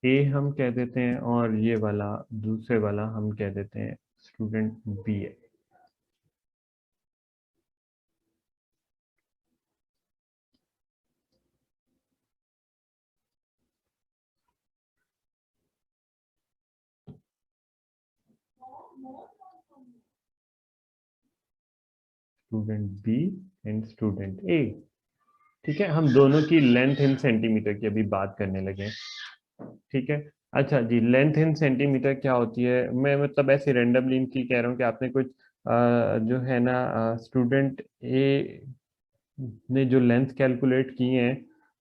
ए हम कह देते हैं, और ये वाला दूसरे वाला हम कह देते हैं स्टूडेंट बी है। स्टूडेंट बी एंड स्टूडेंट ए, ठीक है। हम दोनों की लेंथ इन सेंटीमीटर की अभी बात करने लगे, ठीक है। अच्छा जी, लेंथ इन सेंटीमीटर क्या होती है, मैं मतलब ऐसे रेंडमली इनकी कह रहा हूँ कि आपने कुछ जो है ना स्टूडेंट ए ने जो लेंथ कैलकुलेट की है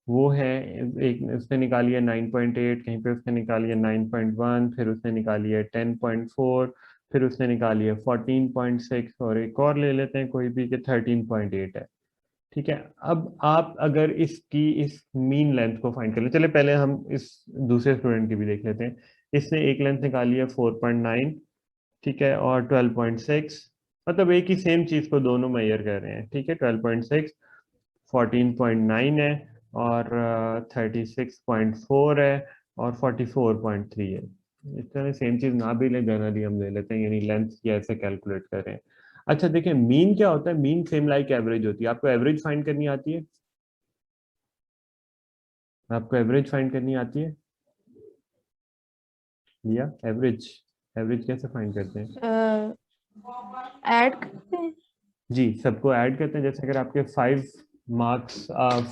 वो है, एक उसने निकाली है 9.8, कहीं पे उसने निकाली है 9.1, फिर उसने निकाली है 10.4, फिर उसने निकाली है 14.6, और एक और ले लेते हैं कोई भी कि 13.8 है, ठीक है। अब आप अगर इसकी इस मीन लेंथ को फाइंड कर ले, चले पहले हम इस दूसरे स्टूडेंट की भी देख लेते हैं। इसने एक लेंथ निकाली है 4.9, ठीक है, और 12.6, मतलब एक ही सेम चीज को दोनों मेजर कर रहे हैं, ठीक है। 12.6, 14.9 है, और 36.4 है, और 44.3 है। इस तरह सेम चीज ना भी ले, जनरली हम ले लेते हैं, यानी लेंथ कैसे कैलकुलेट कर रहे हैं। अच्छा देखिए, मीन क्या होता है, मीन सेम लाइक एवरेज होती है। आपको एवरेज फाइंड करनी आती है, आपको एवरेज फाइंड करनी आती है या एवरेज, एवरेज कैसे फाइंड करते हैं? ऐड करते हैं। जी, सबको ऐड करते हैं। जैसे अगर आपके 5 मार्क्स,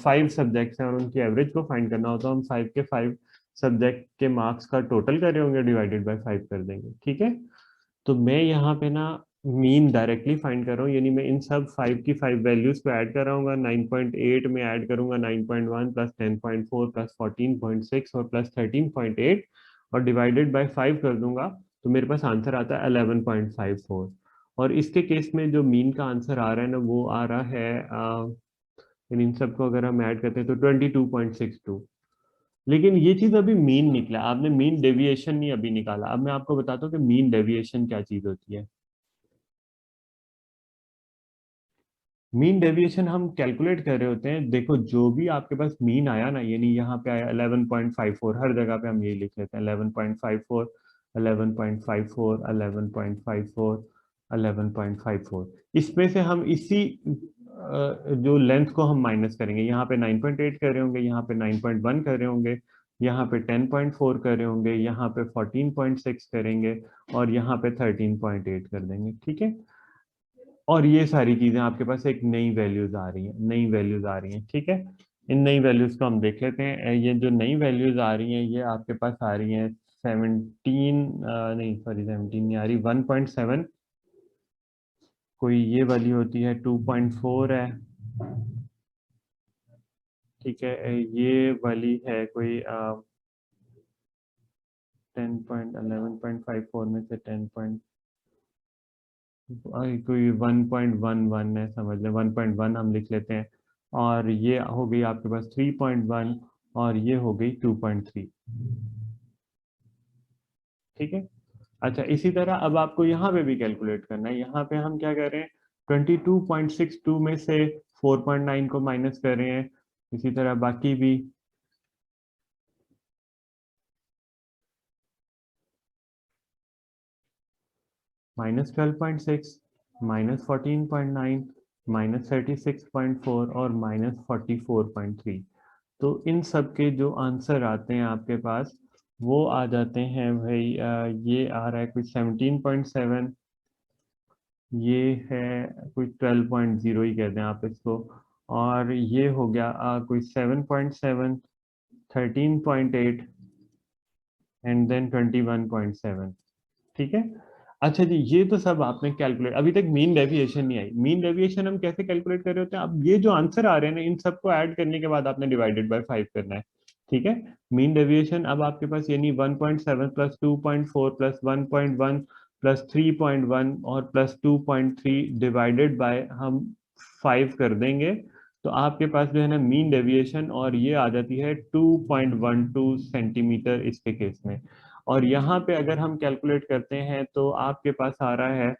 5 सब्जेक्ट्स हैं और उनकी एवरेज को फाइंड करना हो, तो हम 5 के 5 सब्जेक्ट के मार्क्स का टोटल कर रहे होंगे, डिवाइडेड बाय 5 कर देंगे, ठीक है। तो मैं यहाँ पे ना मीन डायरेक्टली फाइंड कर रहा हूँ, यानी मैं इन सब 5 की 5 वैल्यूज को ऐड कर रहा हूँ। 9.8 में ऐड करूंगा 9.1 प्लस 10.4 प्लस 14.6 और प्लस 13.8, और डिवाइडेड बाय 5 कर दूंगा, तो मेरे पास आंसर आता है 11.54। और इसके केस में जो मीन का आंसर आ रहा है ना, वो आ रहा है इन सबको अगर हम ऐड करते हैं तो 22.62। लेकिन ये चीज अभी मीन निकला, आपने मीन डेविएशन नहीं अभी निकाला। अब मैं आपको बताता हूँ कि मीन डेविएशन क्या चीज होती है। मीन डेविएशन हम कैलकुलेट कर रहे होते हैं, देखो जो भी आपके पास मीन आया ना, यानी यहाँ पे आया 11.54, हर जगह पे हम यही लिख लेते हैं 11.54, 11.54, 11.54, 11.54। इसमें से हम इसी जो लेंथ को हम माइनस करेंगे, यहाँ पे 9.8 कर रहे होंगे, यहाँ पे 9.1 कर रहे होंगे, यहाँ पे 10.4 कर रहे होंगे, यहाँ पे 14.6 करेंगे, और यहाँ पे 13.8 कर देंगे, ठीक है। और ये सारी चीजें आपके पास एक नई वैल्यूज आ रही हैं, नई वैल्यूज आ रही हैं, ठीक है। इन नई वैल्यूज को हम देख लेते हैं। ये जो नई वैल्यूज आ रही हैं, ये आपके पास आ रही हैं 17, नहीं सॉरी 17 नहीं आ रही, 1.7, कोई ये वाली होती है 2.4 है, ठीक है। ये वाली है कोई 11.54 में से 10 कोई 1.11 है, समझ लें 1.1 हम लिख लेते हैं। और ये हो गई आपके पास 3.1, और ये हो गई 2.3, ठीक है। अच्छा, इसी तरह अब आपको यहाँ पे भी कैलकुलेट करना है। यहाँ पे हम क्या कर रहे हैं, 22.62 में से 4.9 को माइनस कर रहे हैं। इसी तरह बाकी भी -12.6, -14.9, -36.4 और -44.3। तो इन सब के जो आंसर आते हैं आपके पास, वो आ जाते हैं भाई, ये आ रहा है कुछ 17.7, ये है कोई 12.0 ही कहते हैं आप इसको, और ये हो गया कोई 7.7, 13.8 एंड देन 21.7। ठीक है। अच्छा जी, ये तो सब आपने कैलकुलेट, अभी तक मीन डेविएशन नहीं आई। मीन डेविएशन हम कैसे कैलकुलेट कर रहे होते हैं? अब ये जो आंसर आ रहे हैं ना, इन सबको ऐड करने के बाद आपने डिवाइडेड बाय 5 करना है। ठीक है। मीन डेविएशन अब आपके पास यानी 1.7 प्लस 2.4 प्लस 1.1 प्लस 3.1 और प्लस 2.3 डिवाइडेड बाय हम 5 कर देंगे, तो आपके पास जो है ना मीन डेविएशन, और ये आ जाती है 2.12 सेंटीमीटर इसके केस में। और यहाँ पे अगर हम कैलकुलेट करते हैं तो आपके पास आ रहा है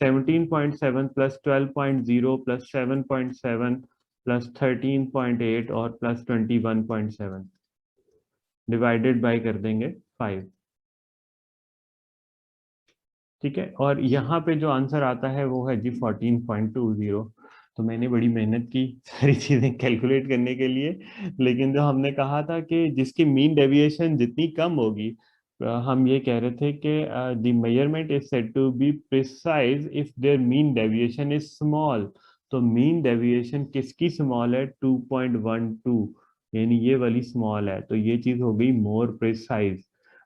17.7 प्लस 12.0 प्लस 7.7 प्लस 13.8 और प्लस 21.7 डिवाइडेड बाय कर देंगे 5। ठीक है। और यहाँ पे जो आंसर आता है वो है जी 14.20। तो मैंने बड़ी मेहनत की सारी चीजें कैलकुलेट करने के लिए, लेकिन जो हमने कहा था कि जिसकी मीन डेविएशन जितनी कम होगी, हम ये कह रहे थे कि the measurement is said to be precise if there mean deviation is small. तो मीन डेविएशन किसकी स्मॉल है? 2.12, यानी ये वाली स्मॉल है, तो ये चीज हो गई मोर प्रिसाइज।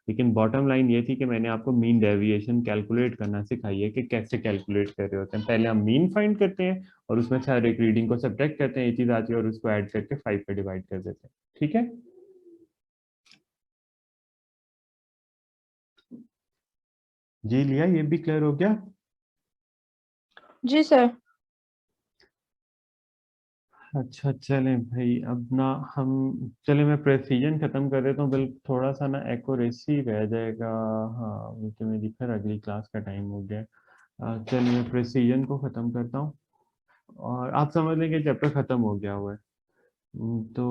लेकिन बॉटम लाइन ये थी कि मैंने आपको मीन डेविएशन कैलकुलेट करना सिखाई है कि कैसे कैलकुलेट कर रहे होते हैं। पहले हम मीन फाइंड करते हैं और उसमें से हर एक रीडिंग को सब्ट्रैक्ट करते हैं, ये चीज आती है, और उसको ऐड करके 5 पे डिवाइड कर देते हैं। ठीक है। जी लिया, ये भी क्लियर हो गया? जी सर। अच्छा चलें भाई, अब ना हम, चले मैं प्रेसिजन खत्म कर देता हूँ, बिल्कुल थोड़ा सा ना एक्यूरेसी रह जाएगा। हाँ, मुझे मेरी फिर अगली क्लास का टाइम हो गया। चलिए मैं प्रेसिजन को खत्म करता हूँ, और आप समझ लें कि चैप्टर खत्म हो गया हुआ है। तो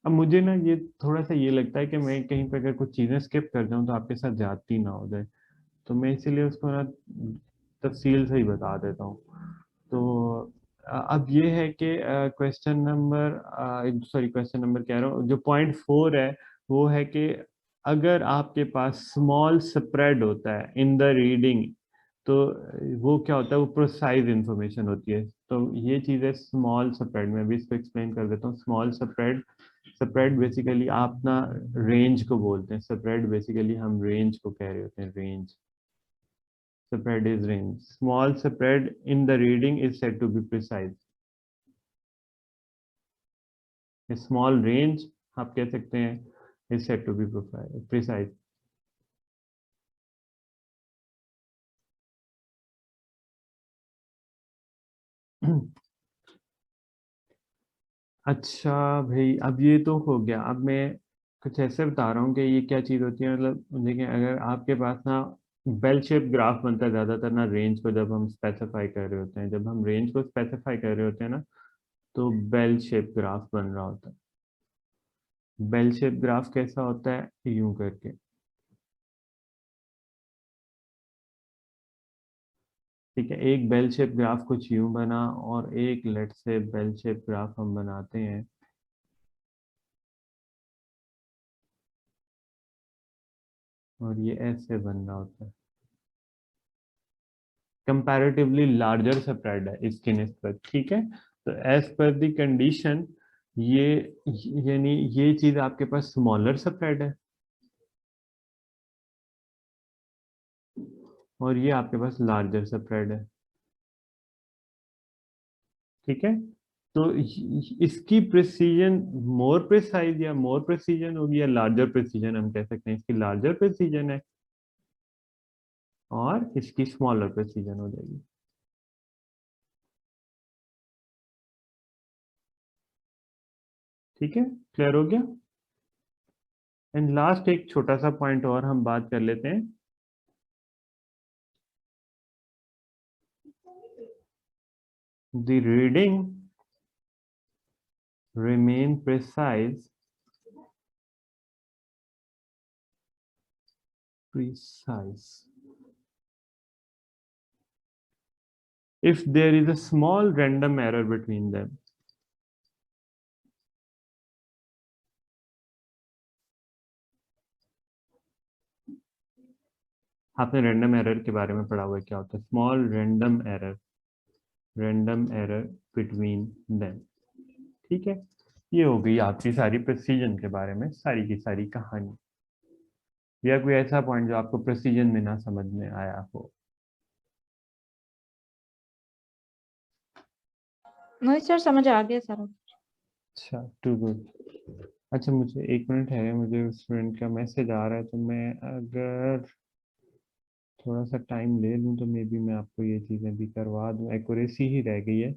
अब मुझे ना ये थोड़ा सा ये लगता है कि मैं कहीं पे अगर कुछ चीज़ें स्किप कर जाऊँ तो आपके साथ ज्यादती ना हो जाए, तो मैं इसीलिए उसको ना तफसील से ही बता देता हूँ। तो अब ये है कि question number, sorry question number कह रहा हूँ, जो पॉइंट 4 है वो है कि अगर आपके पास स्मॉल स्प्रेड होता है इन द रीडिंग, तो वो क्या होता है? वो प्रोसाइज इंफॉर्मेशन होती है। तो ये चीज़ है स्मॉल स्प्रेड। मैं भी इसको एक्सप्लेन कर देता हूँ। स्मॉल स्प्रेड, स्प्रेड बेसिकली आप ना रेंज को बोलते हैं। स्प्रेड बेसिकली हम रेंज को कह रहे होते हैं, range. Spread is range. Small spread in the reading is said to be precise. A small range आप कह सकते हैं is said to be precise. अच्छा भाई, अब ये तो हो गया। अब मैं कुछ ऐसे बता रहा हूँ कि ये क्या चीज़ होती है। मतलब देखिए, अगर आपके पास ना बेल शेप ग्राफ बनता है ज़्यादातर ना रेंज को जब हम स्पेसिफाई कर रहे होते हैं, जब हम रेंज को स्पेसिफाई कर रहे होते हैं ना, तो बेल शेप ग्राफ बन रहा होता है। बेल शेप ग्राफ कैसा होता है? यूं करके। ठीक है। एक बेल शेप ग्राफ कुछ यूं बना, और एक लेट से बेल शेप ग्राफ हम बनाते हैं, और ये ऐसे बन रहा होता है। कंपैरेटिवली लार्जर स्प्रेड है इसकी निस्बत। ठीक है। तो एज पर द कंडीशन, ये यानी ये चीज आपके पास स्मॉलर स्प्रेड है, और ये आपके पास लार्जर स्प्रेड है। ठीक है। तो इसकी प्रिसीजन मोर प्रिसाइज, या मोर प्रिसीजन होगी, या लार्जर प्रिसीजन हम कह सकते हैं। इसकी लार्जर प्रिसीजन है, और इसकी स्मॉलर प्रिसीजन हो जाएगी। ठीक है। क्लियर हो गया? एंड लास्ट एक छोटा सा पॉइंट और हम बात कर लेते हैं। The reading remain precise if there is a small random error between them. आपने रैंडम एरर के बारे में पढ़ा हुआ है, क्या होता है? Small random error, random error between them. ठीक है, ये हो गई आपकी सारी प्रेसिजन के बारे में सारी की सारी कहानी। या कोई ऐसा पॉइंट जो आपको प्रेसिजन में ना समझ में आया हो? नहीं सर, समझ आ गया सारा। अच्छा, टू गुड। अच्छा, मुझे 1 मिनट है, मुझे स्टूडेंट का मैसेज आ रहा है, तो मैं अगर थोड़ा सा टाइम ले लूँ तो मे बी मैं आपको ये चीज़ें भी करवा दूँ। एक्यूरेसी ही रह गई है।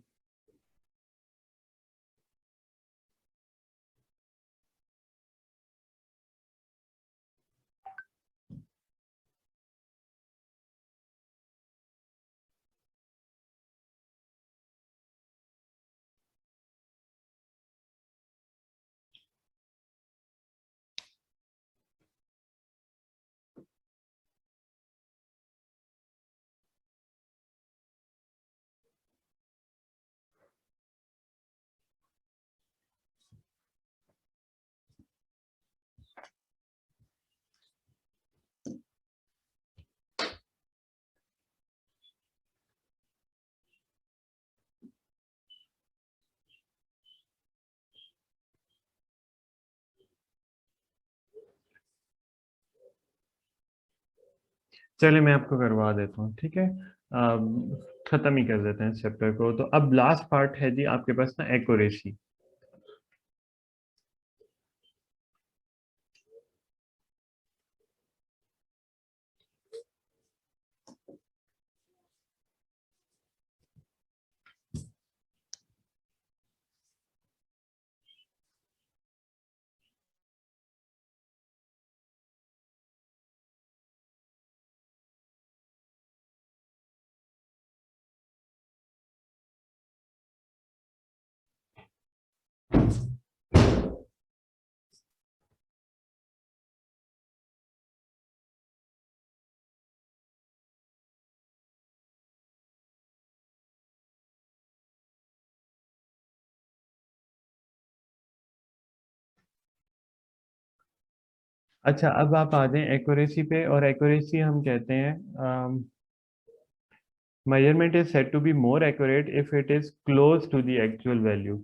चलिए, मैं आपको करवा देता हूँ, ठीक है। खत्म ही कर देते हैं इस चैप्टर को। तो अब लास्ट पार्ट है जी आपके पास ना, एक्यूरेसी। अच्छा, अब आप आ जाएं एक्यूरेसी पे। और एक्यूरेसी हम कहते हैं, measurement is said to be more accurate if it is close to the actual value.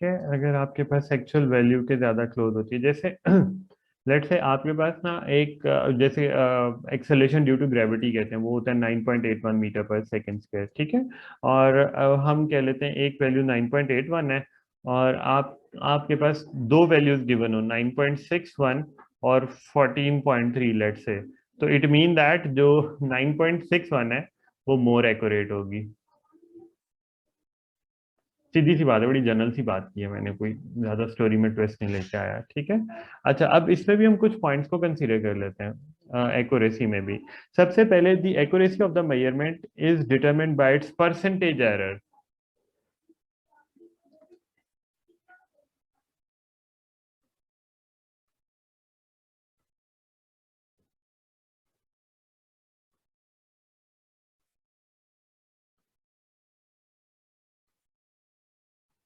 ठीक है, अगर आपके पास एक्चुअल वैल्यू के ज्यादा क्लोज होती है, जैसे लेट से आपके पास ना एक जैसे एक्सेलरेशन ड्यू टू ग्रेविटी कहते हैं, वो होता है 9.81 मीटर पर सेकंड स्क्वायर, ठीक है। और हम कह लेते हैं एक वैल्यू 9.81 है, और आपके पास दो वैल्यूज गिवन हो, 9.61 और 14.3 लेट से। तो इट मीन दैट जो 9.61 है वो मोर एक्यूरेट होगी। सीधी सी बात है, बड़ी जनरल सी बात की है मैंने, कोई ज्यादा स्टोरी में ट्विस्ट नहीं लेके आया, ठीक है। अच्छा, अब इसमें भी हम कुछ पॉइंट्स को कंसीडर कर लेते हैं एक्यूरेसी में भी। सबसे पहले, the accuracy of the measurement is determined by it's percentage error.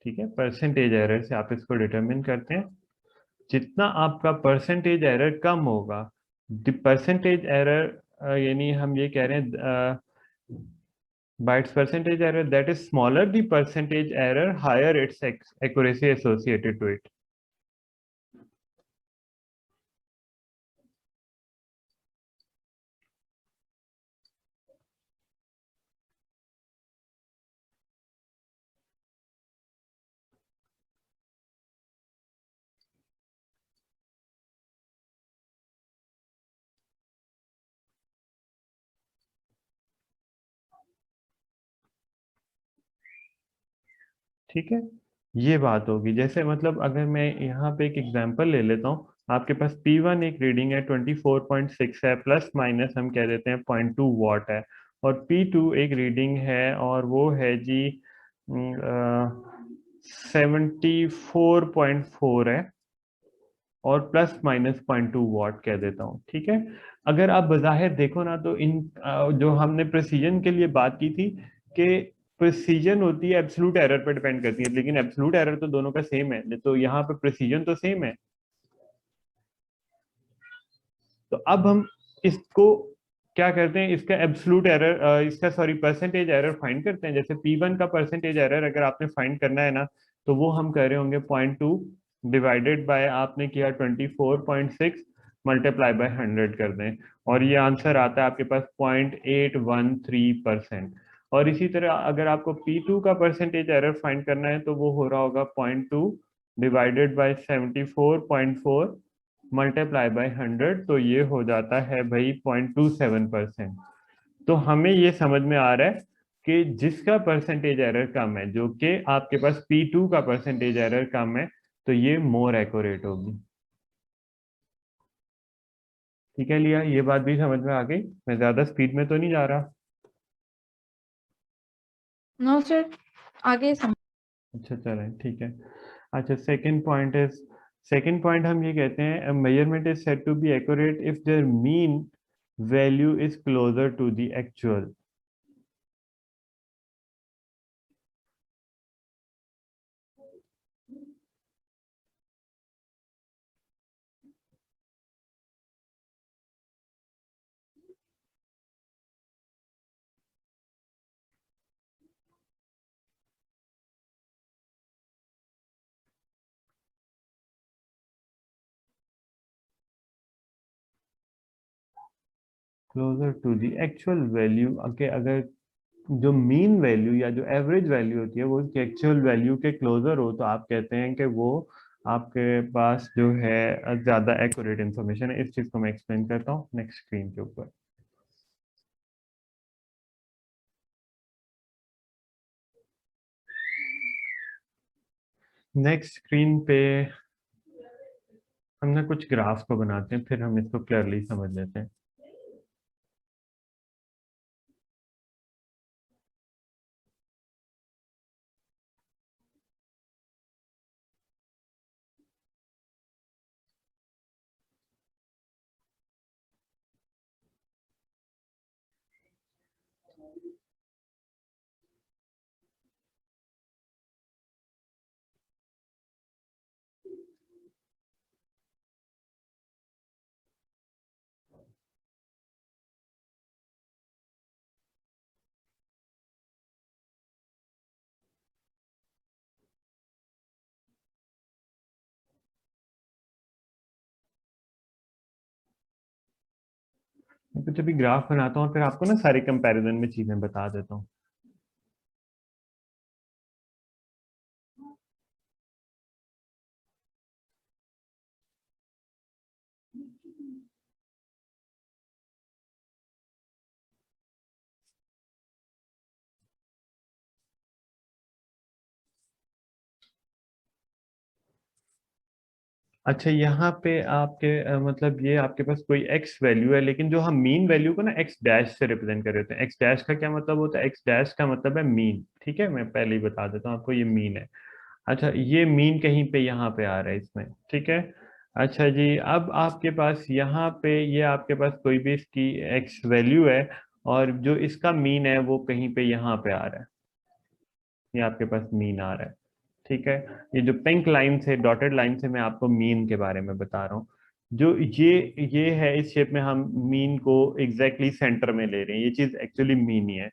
ठीक है, परसेंटेज एरर से आप इसको डिटरमिन करते हैं। जितना आपका परसेंटेज एरर कम होगा, द परसेंटेज एरर यानी हम ये कह रहे हैं by its percentage error, that is smaller the percentage error, higher its accuracy associated to it. ठीक है, ये बात होगी। जैसे मतलब अगर मैं यहाँ पे एक एग्जांपल ले लेता हूँ, आपके पास P1 एक रीडिंग है 24.6 है, प्लस माइनस हम कह देते हैं 0.2 वॉट है, और P2 एक रीडिंग है और वो है जी 74.4 है, और प्लस माइनस 0.2 वॉट कह देता हूँ, ठीक है। अगर आप बज़ाहिर देखो ना तो इन जो हमने प्रिसीजन के लिए बात की थी कि प्रिसीजन होती है एब्सोल्यूट एरर पर डिपेंड करती है, लेकिन एब्सोल्यूट एरर तो दोनों का सेम है, तो यहाँ पे प्रिसीजन तो सेम है। तो अब हम इसको क्या करते हैं, इसका एब्सोल्यूट एरर, इसका सॉरी परसेंटेज एरर फाइंड करते हैं। जैसे P1 का परसेंटेज एरर अगर आपने फाइंड करना है ना, तो वो हम कर रहे होंगे 0.2 डिवाइडेड बाय आपने किया 24.6 मल्टीप्लाई बाय 100 कर दें, और ये आंसर आता है आपके पास 0.813%। और इसी तरह अगर आपको P2 का परसेंटेज एरर फाइंड करना है तो वो हो रहा होगा 0.2 डिवाइडेड बाय 74.4 मल्टीप्लाई बाय 100, तो ये हो जाता है भाई 0.27%। तो हमें ये समझ में आ रहा है कि जिसका परसेंटेज एरर कम है, जो कि आपके पास P2 का परसेंटेज एरर कम है, तो ये मोर एक्यूरेट होगी। ठीक है लिया, ये बात भी समझ में आ गई, मैं ज्यादा स्पीड में तो नहीं जा रहा। नो सर, आगे सम। अच्छा चलें ठीक है। अच्छा सेकंड पॉइंट हम ये कहते हैं measurement is said to be accurate if there mean value is closer to the actual. Closer to the actual value के, अगर जो मीन वैल्यू या जो एवरेज वैल्यू होती है वो एक्चुअल वैल्यू के क्लोजर हो, तो आप कहते हैं कि वो आपके पास जो है ज्यादा एक्यूरेट इंफॉर्मेशन है। इस चीज को मैं एक्सप्लेन करता हूँ नेक्स्ट स्क्रीन के ऊपर। नेक्स्ट स्क्रीन पे हम ना कुछ ग्राफ्स को बनाते हैं, फिर हम इसको क्लियरली समझ लेते हैं। मैं कुछ अभी ग्राफ बनाता हूँ, फिर आपको ना सारे कंपैरिजन में चीजें बता देता हूँ। अच्छा यहाँ पे आपके मतलब ये आपके पास कोई एक्स वैल्यू है, लेकिन जो हम मीन वैल्यू को ना एक्स डैश से रिप्रेजेंट कर रहे हैं। एक्स डैश का क्या मतलब होता है? एक्स डैश का मतलब है मीन, ठीक है, मैं पहले ही बता देता हूँ आपको, ये मीन है। अच्छा ये मीन कहीं पे यहाँ पे आ रहा है इसमें, ठीक है। अच्छा जी, अब आपके पास यहाँ पे ये आपके पास कोई भी इसकी एक्स वैल्यू है, और जो इसका मीन है वो कहीं पे यहाँ पे आ रहा है, ये आपके पास मीन आ रहा है, ठीक है। ये जो पिंक लाइन से डॉटेड लाइन से मैं आपको मीन के बारे में बता रहा हूँ। जो ये है इस शेप में हम मीन को एग्जैक्टली सेंटर में ले रहे हैं, ये चीज एक्चुअली मीन ही है,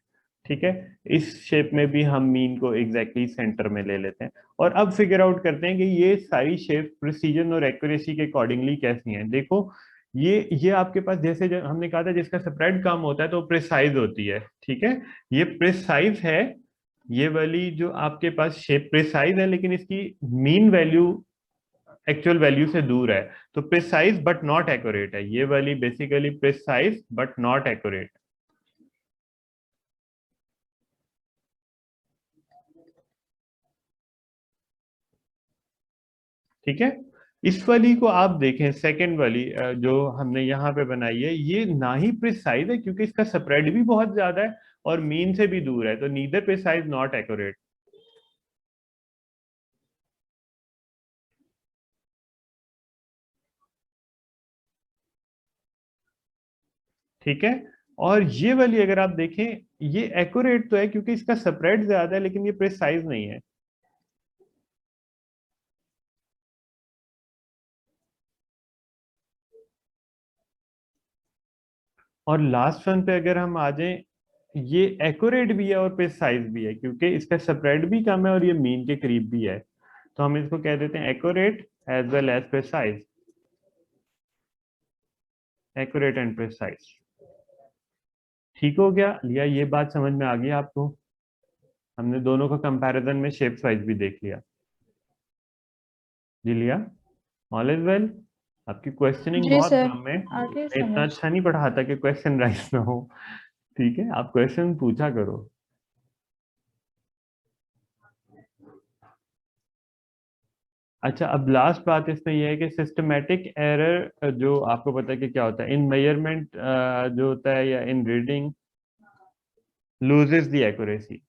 ठीक है। इस शेप में भी हम मीन को एग्जैक्टली सेंटर में ले लेते हैं, और अब फिगर आउट करते हैं कि ये सारी शेप प्रिसीजन और एक्यूरेसी के अकॉर्डिंगली कैसी हैं। देखो ये आपके पास जैसे जो हमने कहा था, जिसका स्प्रेड कम होता है तो प्रिसाइज होती है, ठीक है। ये प्रिसाइज है, ये वाली जो आपके पास शेप प्रिसाइज है, लेकिन इसकी मीन वैल्यू एक्चुअल वैल्यू से दूर है, तो प्रिसाइज बट नॉट एक्यूरेट है। ये वाली basically precise but not accurate, ठीक है। इस वाली को आप देखें, सेकंड वाली जो हमने यहाँ पे बनाई है, ये ना ही प्रिसाइज है क्योंकि इसका स्प्रेड भी बहुत ज्यादा है और मीन से भी दूर है, तो नीदर प्रिसाइज नॉट एक्यूरेट। ठीक है। और ये वाली अगर आप देखें, ये एक्यूरेट तो है क्योंकि इसका स्प्रेड ज्यादा है, लेकिन ये प्रिसाइज नहीं है। और लास्ट वन पे अगर हम आ जाएं, ये एक्यूरेट भी है और प्रिसाइज भी है क्योंकि इसका स्प्रेड भी कम है और ये मीन के करीब भी है, तो हम इसको कह देते हैं accurate as well as precise. Accurate and precise. ठीक हो गया, लिया ये बात समझ में आ गई आपको? हमने दोनों का कंपैरिजन में शेप्स वाइज भी देख लिया। जी लिया, ऑल इज वेल। आपकी क्वेश्चनिंग जी बहुत सर, कम है, आगे मैं इतना समझ। अच्छा नहीं पढ़ाता कि क्वेश्चन राइट ना हो। ठीक है, आप क्वेश्चन पूछा करो। अच्छा, अब लास्ट बात इसमें यह है कि सिस्टमेटिक एरर जो आपको पता है कि क्या होता है इन मेजरमेंट, जो होता है या इन रीडिंग, लूजेस द एक्यूरेसी।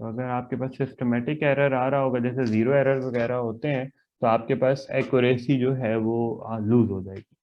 तो अगर आपके पास सिस्टमेटिक एरर आ रहा होगा, जैसे जीरो एरर वगैरह होते हैं, तो आपके पास एक्यूरेसी जो है वो लूज हो जाएगी।